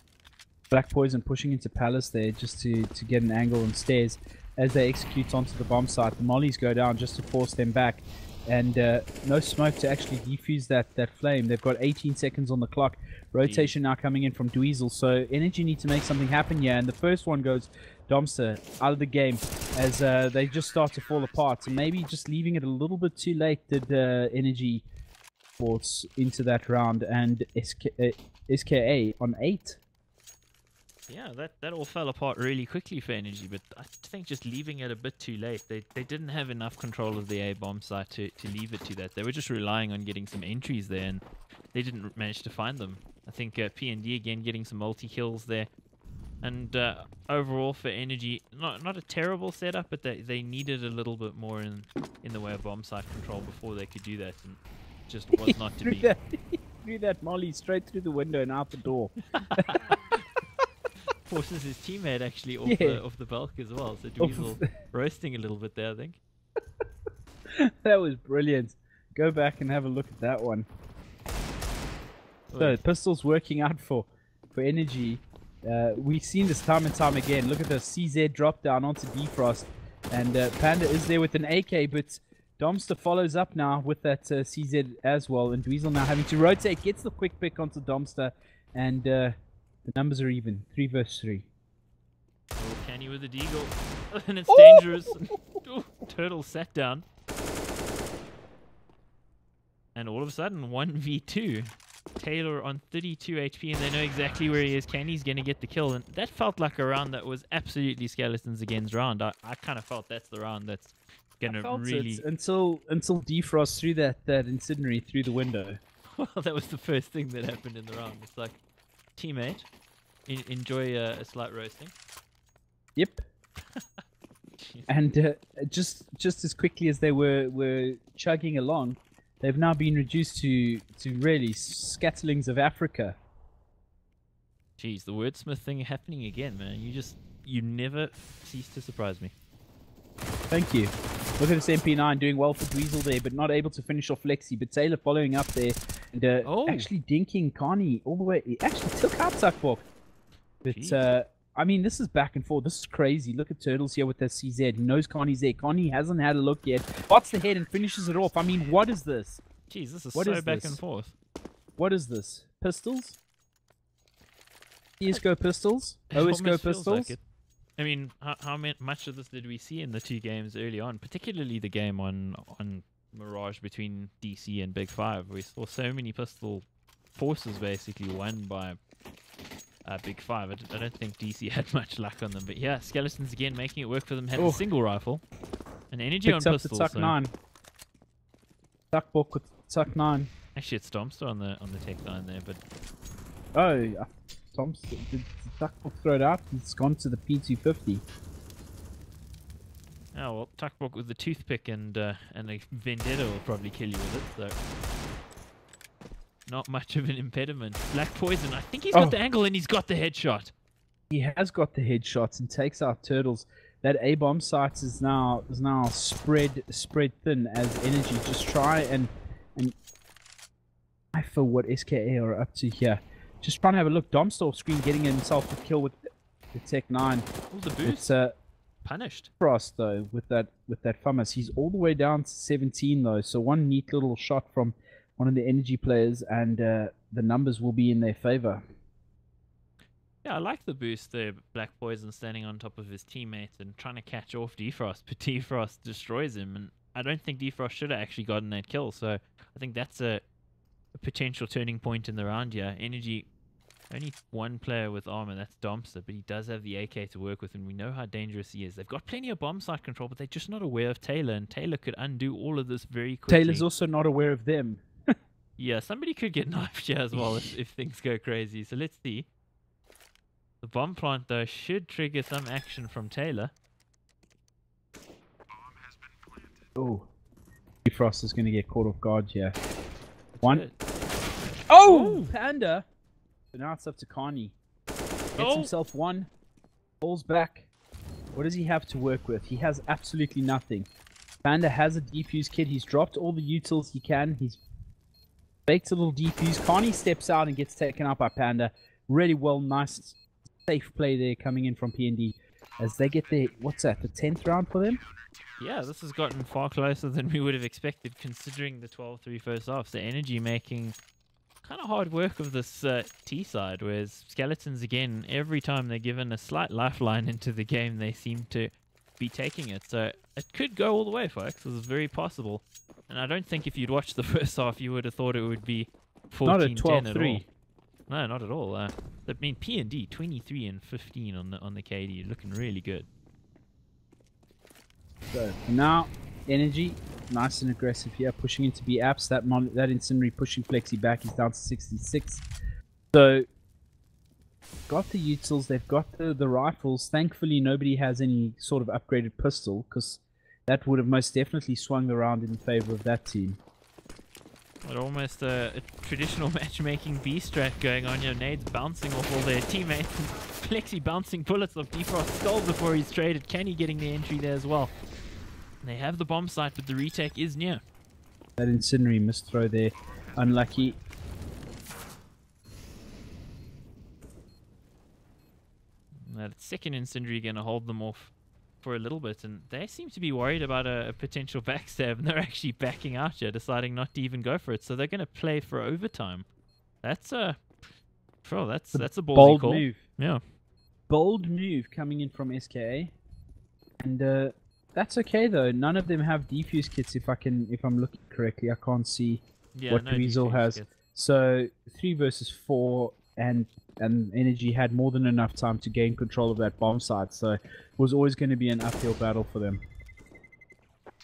Black Poison pushing into Palace there just to get an angle on stairs. As they execute onto the bomb site, the mollies go down just to force them back. And no smoke to actually defuse that flame. They've got 18 seconds on the clock. Rotation now coming in from Dweezil. So Energy need to make something happen here. And the first one goes Domster out of the game as they just start to fall apart. And maybe just leaving it a little bit too late did Energy sports into that round, and SKA on 8. Yeah, that all fell apart really quickly for Energy, but I think just leaving it a bit too late. They didn't have enough control of the A bomb site to leave it to that. They were just relying on getting some entries there, and they didn't manage to find them. I think P&D again getting some multi-kills there. And overall for Energy, not a terrible setup, but they needed a little bit more in the way of bomb site control before they could do that, and just was not to be. Threw that molly straight through the window and out the door. Forces his teammate actually off the bulk as well, so Dweezil roasting a little bit there, I think. That was brilliant. Go back and have a look at that one. So pistols working out for Energy. We've seen this time and time again. Look at the CZ drop down onto Defrost, and Panda is there with an AK, but Domster follows up now with that CZ as well, and Dweezil now having to rotate, gets the quick pick onto Domster, and the numbers are even, 3 versus 3. Oh, Canny with the deagle, and it's dangerous. Ooh, Turtle sat down, and all of a sudden 1v2. Taylor on 32 HP, and they know exactly where he is. Canny's going to get the kill, and that felt like a round that was absolutely Skeletons Again's round. I kind of felt that's the round that's going to really... Until Defrost threw that incendiary through the window. Well, that was the first thing that happened in the round. It's like, teammate, enjoy a slight roasting. Yep. And just as quickly as they were chugging along, they've now been reduced to really scatterlings of Africa. Jeez, the wordsmith thing happening again, man. You never cease to surprise me. Thank you. Look at this MP9 doing well for Dweezil there, but not able to finish off Lexi. But Taylor following up there and actually dinking Carney all the way. He actually took out Tuckbok. But I mean, this is back and forth. This is crazy. Look at Turtles here with their CZ. He knows Carney's there. Carney hasn't had a look yet. Bots the head and finishes it off. I mean, what is this? Jeez, this is so back and forth. What is this? Pistols? CSGO pistols? OSGO pistols? Like I mean, how much of this did we see in the 2 games early on? Particularly the game on Mirage between DC and Big 5. We saw so many pistol forces basically won by... Big 5. I don't think DC had much luck on them, but yeah, Skeletons again making it work for them. Had a single rifle, an energy on pistols. Tuck 9. Tuckbok with Tuck 9. Actually, it's Domster on the Tech 9 there, but Domster did Tuckbok throw it out? It's gone to the P250. Oh well, Tuckbok with the toothpick and a vendetta will probably kill you with it. So. Not much of an impediment. Black Poison, I think he's got the angle and he's got the headshot. He has got the headshots and takes out Turtles. That A-bomb site is now spread thin as Energy just try and I feel what SKA are up to here. Just trying to have a look. Domster off screen getting himself a kill with the Tech 9. Oh, the boost. It's punished. Frost though with that FAMAS. He's all the way down to 17 though. So one neat little shot from one of the Energy players, and the numbers will be in their favor. Yeah, I like the boost there. Black Poison standing on top of his teammate and trying to catch off Defrost, but Defrost destroys him, and I don't think Defrost should have actually gotten that kill, so I think that's a potential turning point in the round here. Energy, only one player with armor, that's Domster, but he does have the AK to work with, and we know how dangerous he is. They've got plenty of bomb site control, but they're just not aware of Taylor, and Taylor could undo all of this very quickly. Taylor's also not aware of them. Yeah, somebody could get knifed here as well if things go crazy. So let's see. The bomb plant, though, should trigger some action from Taylor. Oh. Frost is going to get caught off guard here. One. Good. Oh! Panda! So now it's up to Carney. Gets himself one. Falls back. What does he have to work with? He has absolutely nothing. Panda has a defuse kit. He's dropped all the utils he can. He's baked a little defuse. Carney steps out and gets taken out by Panda. Really well, nice, safe play there coming in from P&D as they get their, what's that, the 10th round for them? Yeah, this has gotten far closer than we would have expected considering the 12-3 first half. So Energy making kind of hard work of this T side, whereas Skeletons, again, every time they're given a slight lifeline into the game, they seem to be taking it. So it could go all the way, folks. It's very possible. And I don't think if you'd watched the first half, you would have thought it would be 14-10 at all. No, not at all. I mean, P&D 23 and 15 on the KD, looking really good. So now, Energy, nice and aggressive here, pushing into B apps. That Incendiary pushing Flexi back. He's down to 66. So, got the utils, they've got the rifles. Thankfully, nobody has any sort of upgraded pistol, because that would have most definitely swung around in favor of that team. But almost a traditional matchmaking B strat going on. Your nades bouncing off all their teammates. Flexi bouncing bullets off Defrost's skull before he's traded. Kenny getting the entry there as well. And they have the bomb site, but the retake is near. That Incendiary missed throw there. Unlucky. That second Incendiary going to hold them off for a little bit, and they seem to be worried about a potential backstab, and they're actually backing out here, deciding not to even go for it. So they're going to play for overtime. That's a that's a bold call. Move. Yeah, bold move coming in from SKA, and that's okay though. None of them have defuse kits. If I'm looking correctly, I can't see what no Dweezil has. kits. So 3 versus 4, and Energy had more than enough time to gain control of that bomb site, so it was always going to be an uphill battle for them.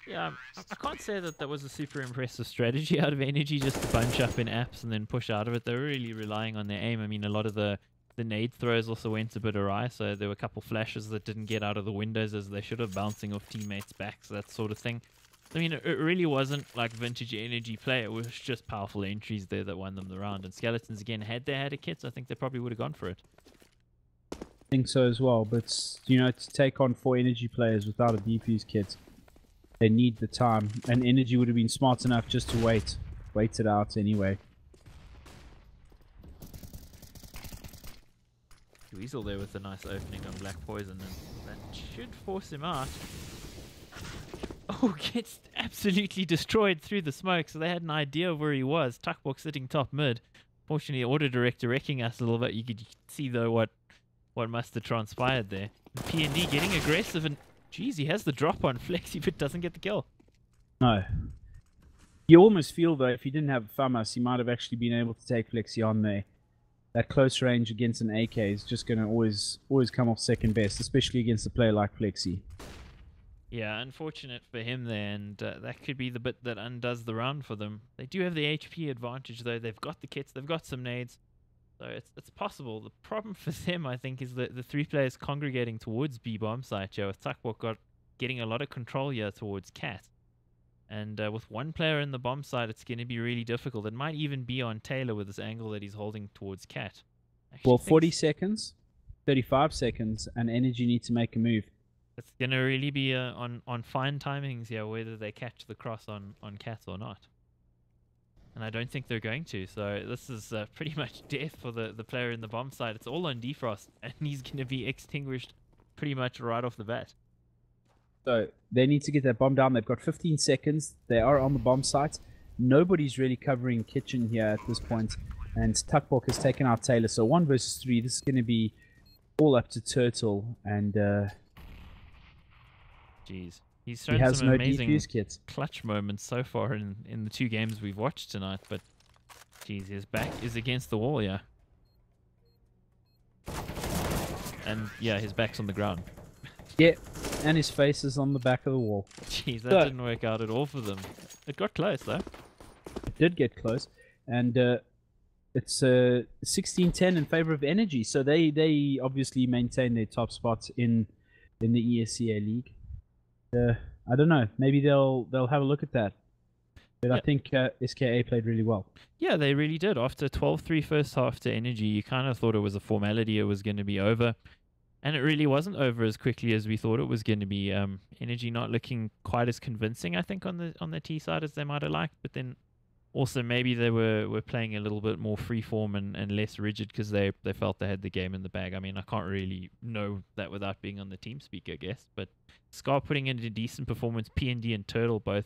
Yeah, I can't say that was a super impressive strategy out of Energy, just to bunch up in apps and then push out of it. They were really relying on their aim. I mean, a lot of the nade throws also went a bit awry, so there were a couple flashes that didn't get out of the windows as they should have, bouncing off teammates' backs, that sort of thing. I mean, it really wasn't like vintage Energy play. It was just powerful entries there that won them the round. And Skeletons, again, had they had a kit, I think they probably would have gone for it. I think so as well, but, you know, to take on 4 Energy players without a defuse kit, they need the time. And Energy would have been smart enough just to wait it out anyway. Dweezil there with a nice opening on Black Poison, and that should force him out. Oh, gets absolutely destroyed through the smoke, so they had an idea of where he was. Tuckbox sitting top mid. Fortunately, Auto Director wrecking us a little bit. You could see, though, what must have transpired there. P&D getting aggressive, and geez, he has the drop on Flexi, but doesn't get the kill. No. You almost feel, though, if he didn't have FAMAS, he might have actually been able to take Flexi on there. That close range against an AK is just going to always come off second best, especially against a player like Flexi. Yeah, unfortunate for him there, and that could be the bit that undoes the round for them. They do have the HP advantage, though. They've got the kits, they've got some nades, so it's possible. The problem for them, I think, is that the 3 players congregating towards B bomb site here, with Tuckbox getting a lot of control here towards Cat. And with 1 player in the bomb site, it's going to be really difficult. It might even be on Taylor with this angle that he's holding towards Cat. Well, 40 seconds, 35 seconds, and Energy need to make a move. It's going to really be on fine timings here, whether they catch the cross on Cat or not. And I don't think they're going to, so this is pretty much death for the player in the bomb site. It's all on Defrost, and he's going to be extinguished pretty much right off the bat. So they need to get that bomb down. They've got 15 seconds. They are on the bomb site. Nobody's really covering Kitchen here at this point, and Tuckbox has taken out Taylor. So 1 versus 3. This is going to be all up to Turtle, and jeez, he's shown some amazing defuse kits. clutch moments so far in the 2 games we've watched tonight, but jeez, his back is against the wall, yeah. And yeah, his back's on the ground. Yeah, and his face is on the back of the wall. Jeez, that didn't work out at all for them. It got close, though. It did get close, and it's 16-10 in favor of Energy. So they obviously maintain their top spot in the ESEA league. I don't know. Maybe they'll have a look at that. But I think SKA played really well. Yeah, they really did. After 12-3 first half to Energy, you kind of thought it was a formality. It was going to be over. And it really wasn't over as quickly as we thought it was going to be. Energy not looking quite as convincing, I think, on the T side as they might have liked. But then also maybe they were playing a little bit more freeform and less rigid because they felt they had the game in the bag. I mean, I can't really know that without being on the team speak, I guess. But Scar putting in a decent performance. P&D and Turtle both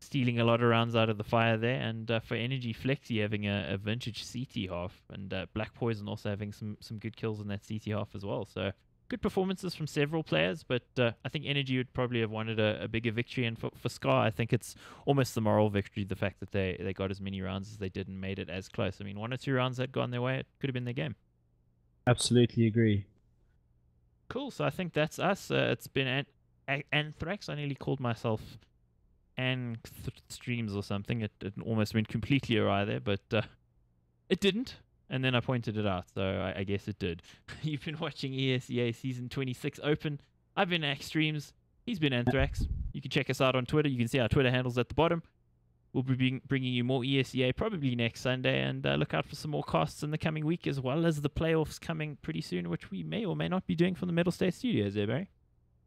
stealing a lot of rounds out of the fire there. And for Energy, Flexi having a vintage CT half. And Black Poison also having some good kills in that CT half as well. So good performances from several players, but I think Energy would probably have wanted a bigger victory. And for Scar, I think it's almost the moral victory, the fact that they got as many rounds as they did and made it as close. I mean, 1 or 2 rounds that gone their way, it could have been their game. Absolutely agree. Cool. So I think that's us. It's been Anthrax. I nearly called myself Streams or something. It almost went completely awry there, but it didn't. And then I pointed it out, so I guess it did. You've been watching ESEA Season 26 Open. I've been Streams. He's been Anthrax. You can check us out on Twitter. You can see our Twitter handles at the bottom. We'll be bringing you more ESEA probably next Sunday, and look out for some more casts in the coming week, as well as the playoffs coming pretty soon, which we may or may not be doing from the Metal State Studios, eh, Barry?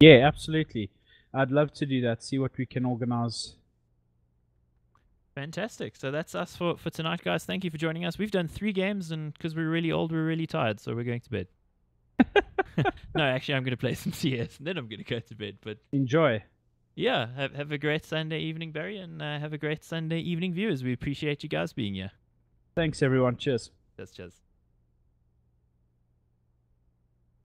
Yeah, absolutely. I'd love to do that, see what we can organize. Fantastic. So that's us for tonight, guys. Thank you for joining us. We've done 3 games, and because we're really old, we're really tired, so we're going to bed. No, actually, I'm going to play some CS, and then I'm going to go to bed. But enjoy. Yeah, have a great Sunday evening, Barry, and have a great Sunday evening, viewers. We appreciate you guys being here. Thanks, everyone. Cheers. Cheers.